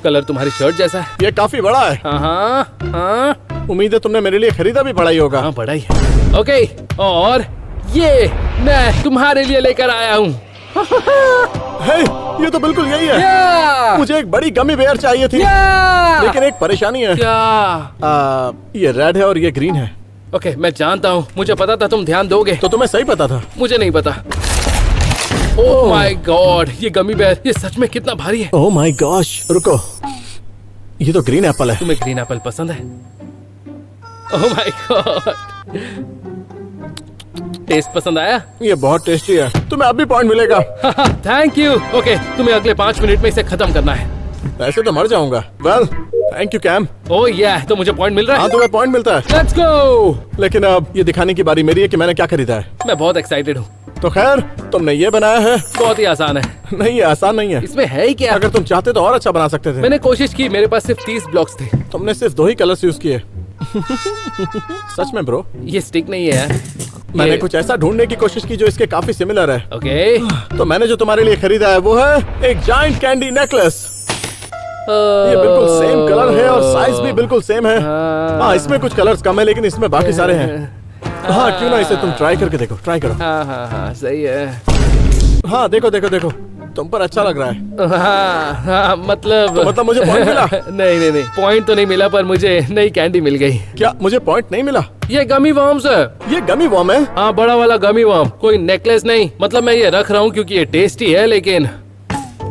कलर तुम्हारी शर्ट जैसा है। ये काफी बड़ा है। हाँ, उम्मीद है तुमने मेरे लिए खरीदा भी बड़ा ही होगा। हाँ बड़ा ही है। ओके, और ये मैं तुम्हारे लिए लेकर आया हूँ। हे, ये तो बिल्कुल यही है। या! मुझे एक बड़ी गमी बेयर चाहिए थी, या! लेकिन एक परेशानी है। क्या? ये रेड है और ये ग्रीन है। ओके, मैं जानता हूँ, मुझे पता था तुम ध्यान दोगे। तो तुम्हें सही पता था। मुझे नहीं पता। ओह माय गॉड, ये गमी बेयर ये सच में कितना भारी है। ओह माय गॉश, रुको, ये तो ग्रीन एप्पल है। तुम्हें ग्रीन एप्पल पसंद है? ओह माय गॉड, टेस्ट पसंद आया? ये बहुत टेस्टी है। तुम्हें अब भी पॉइंट मिलेगा। Thank you. ओके, तुम्हें अगले 5 मिनट में इसे खत्म करना है। ऐसे तो मर जाऊंगा। Well, thank you came. Oh yeah, तो मुझे पॉइंट मिल रहा है। हाँ, तुम्हें पॉइंट मिलता है। Let's go. लेकिन अब ये दिखाने की बारी मेरी है कि मैंने क्या खरीदा है। मैं बहुत एक्साइटेड हूँ। तो खैर, तुमने ये बनाया है। बहुत ही आसान है। नहीं, ये आसान नहीं है। इसमें है ही क्या? अगर तुम चाहते तो और अच्छा बना सकते थे। मैंने कोशिश की, मेरे पास सिर्फ 30 ब्लॉक्स थे। तुमने सिर्फ 2 ही कलर्स यूज किए। सच में ब्रो, ये स्टिक नहीं है यार। मैंने कुछ ऐसा ढूंढने की कोशिश की जो इसके काफी सिमिलर है। ओके, तो मैंने जो तुम्हारे लिए खरीदा है वो है एक जाइंट कैंडी नेकलेस। ये बिल्कुल सेम कलर है और साइज भी बिल्कुल सेम है। हाँ, इसमें कुछ कलर्स कम है, लेकिन इसमें बाकी सारे हैं। हाँ, क्यों ना इसे तुम ट्राई करके देखो। ट्राई करो। हाँ, सही है। हाँ, देखो देखो देखो, तुम पर अच्छा लग रहा है। हाँ, मतलब मुझे पॉइंट मिला? नहीं, पॉइंट तो नहीं मिला, पर मुझे नई कैंडी मिल गई। क्या मुझे पॉइंट नहीं मिला? ये गमी वर्म्स है। ये गमी वर्म है? हाँ, बड़ा वाला गमी वर्म, कोई नेकलेस नहीं। मतलब मैं ये रख रहा हूँ क्योंकि ये टेस्टी है, लेकिन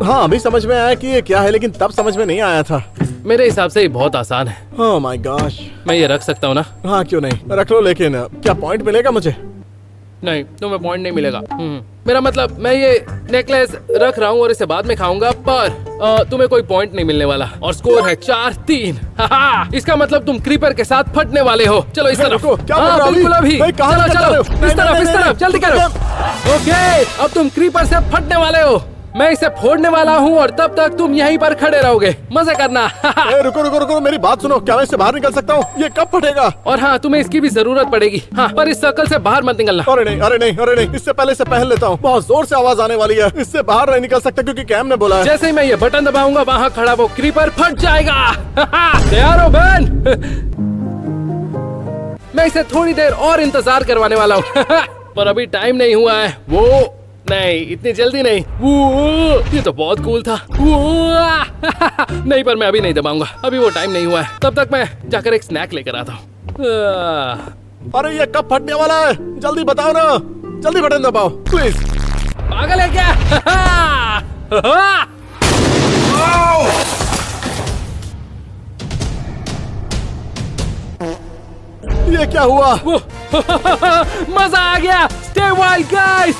हाँ, अभी समझ में आया कि ये क्या है, लेकिन तब समझ में नहीं आया था। मेरे हिसाब से ये बहुत आसान है। Oh my gosh. मैं ये रख सकता हूँ ना? हाँ, क्यों नहीं, रख लो। लेकिन क्या पॉइंट मिलेगा मुझे? नहीं, तुम्हें पॉइंट नहीं मिलेगा। मेरा मतलब मैं ये नेकलेस रख रहा हूँ और इसे बाद में खाऊंगा, पर तुम्हें कोई पॉइंट नहीं मिलने वाला। और स्कोर है 4-3। इसका मतलब तुम क्रीपर के साथ फटने वाले हो। चलो इस तरफ। रुको, क्या हाँ, कर रहे हो बिल्कुल अभी? अभी। भाई, कहाँ चलो जा रहे हो? इस नहीं, तरफ, नहीं, इस तरफ, नहीं, जल्दी करो। ओके, अब तुम क्रीपर से फटने वाले हो। मैं इसे फोड़ने वाला हूँ और तब तक तुम यहीं पर खड़े रहोगे। मजे करना। रुको रुको रुको, मेरी बात सुनो। क्या मैं इससे बाहर निकल सकता हूँ? ये कब फटेगा? और हाँ, तुम्हें इसकी भी जरूरत पड़ेगी। हाँ, पर इस सर्कल से बाहर मत निकलना। अरे नहीं, अरे नहीं, अरे नहीं, इससे पहले इसे पहन लेता हूँ। बहुत जोर से आवाज आने वाली है। इससे बाहर नहीं निकल सकता क्योंकि कैम ने बोला है। जैसे ही मैं ये बटन दबाऊंगा, वहाँ खड़ा वो क्रीपर फट जाएगा। तैयार हो बहन? मैं इसे थोड़ी देर और इंतजार करवाने वाला हूँ। पर अभी टाइम नहीं हुआ है। वो नहीं, इतनी जल्दी नहीं। ये तो बहुत कूल था। नहीं, पर मैं अभी नहीं दबाऊंगा, अभी वो टाइम नहीं हुआ है। तब तक मैं जाकर एक स्नैक लेकर आता हूँ। अरे ये कब फटने वाला है? जल्दी बताओ ना, जल्दी बटन दबाओ प्लीज। पागल है क्या? ये क्या हुआ? मजा आ गया। Stay wild guys.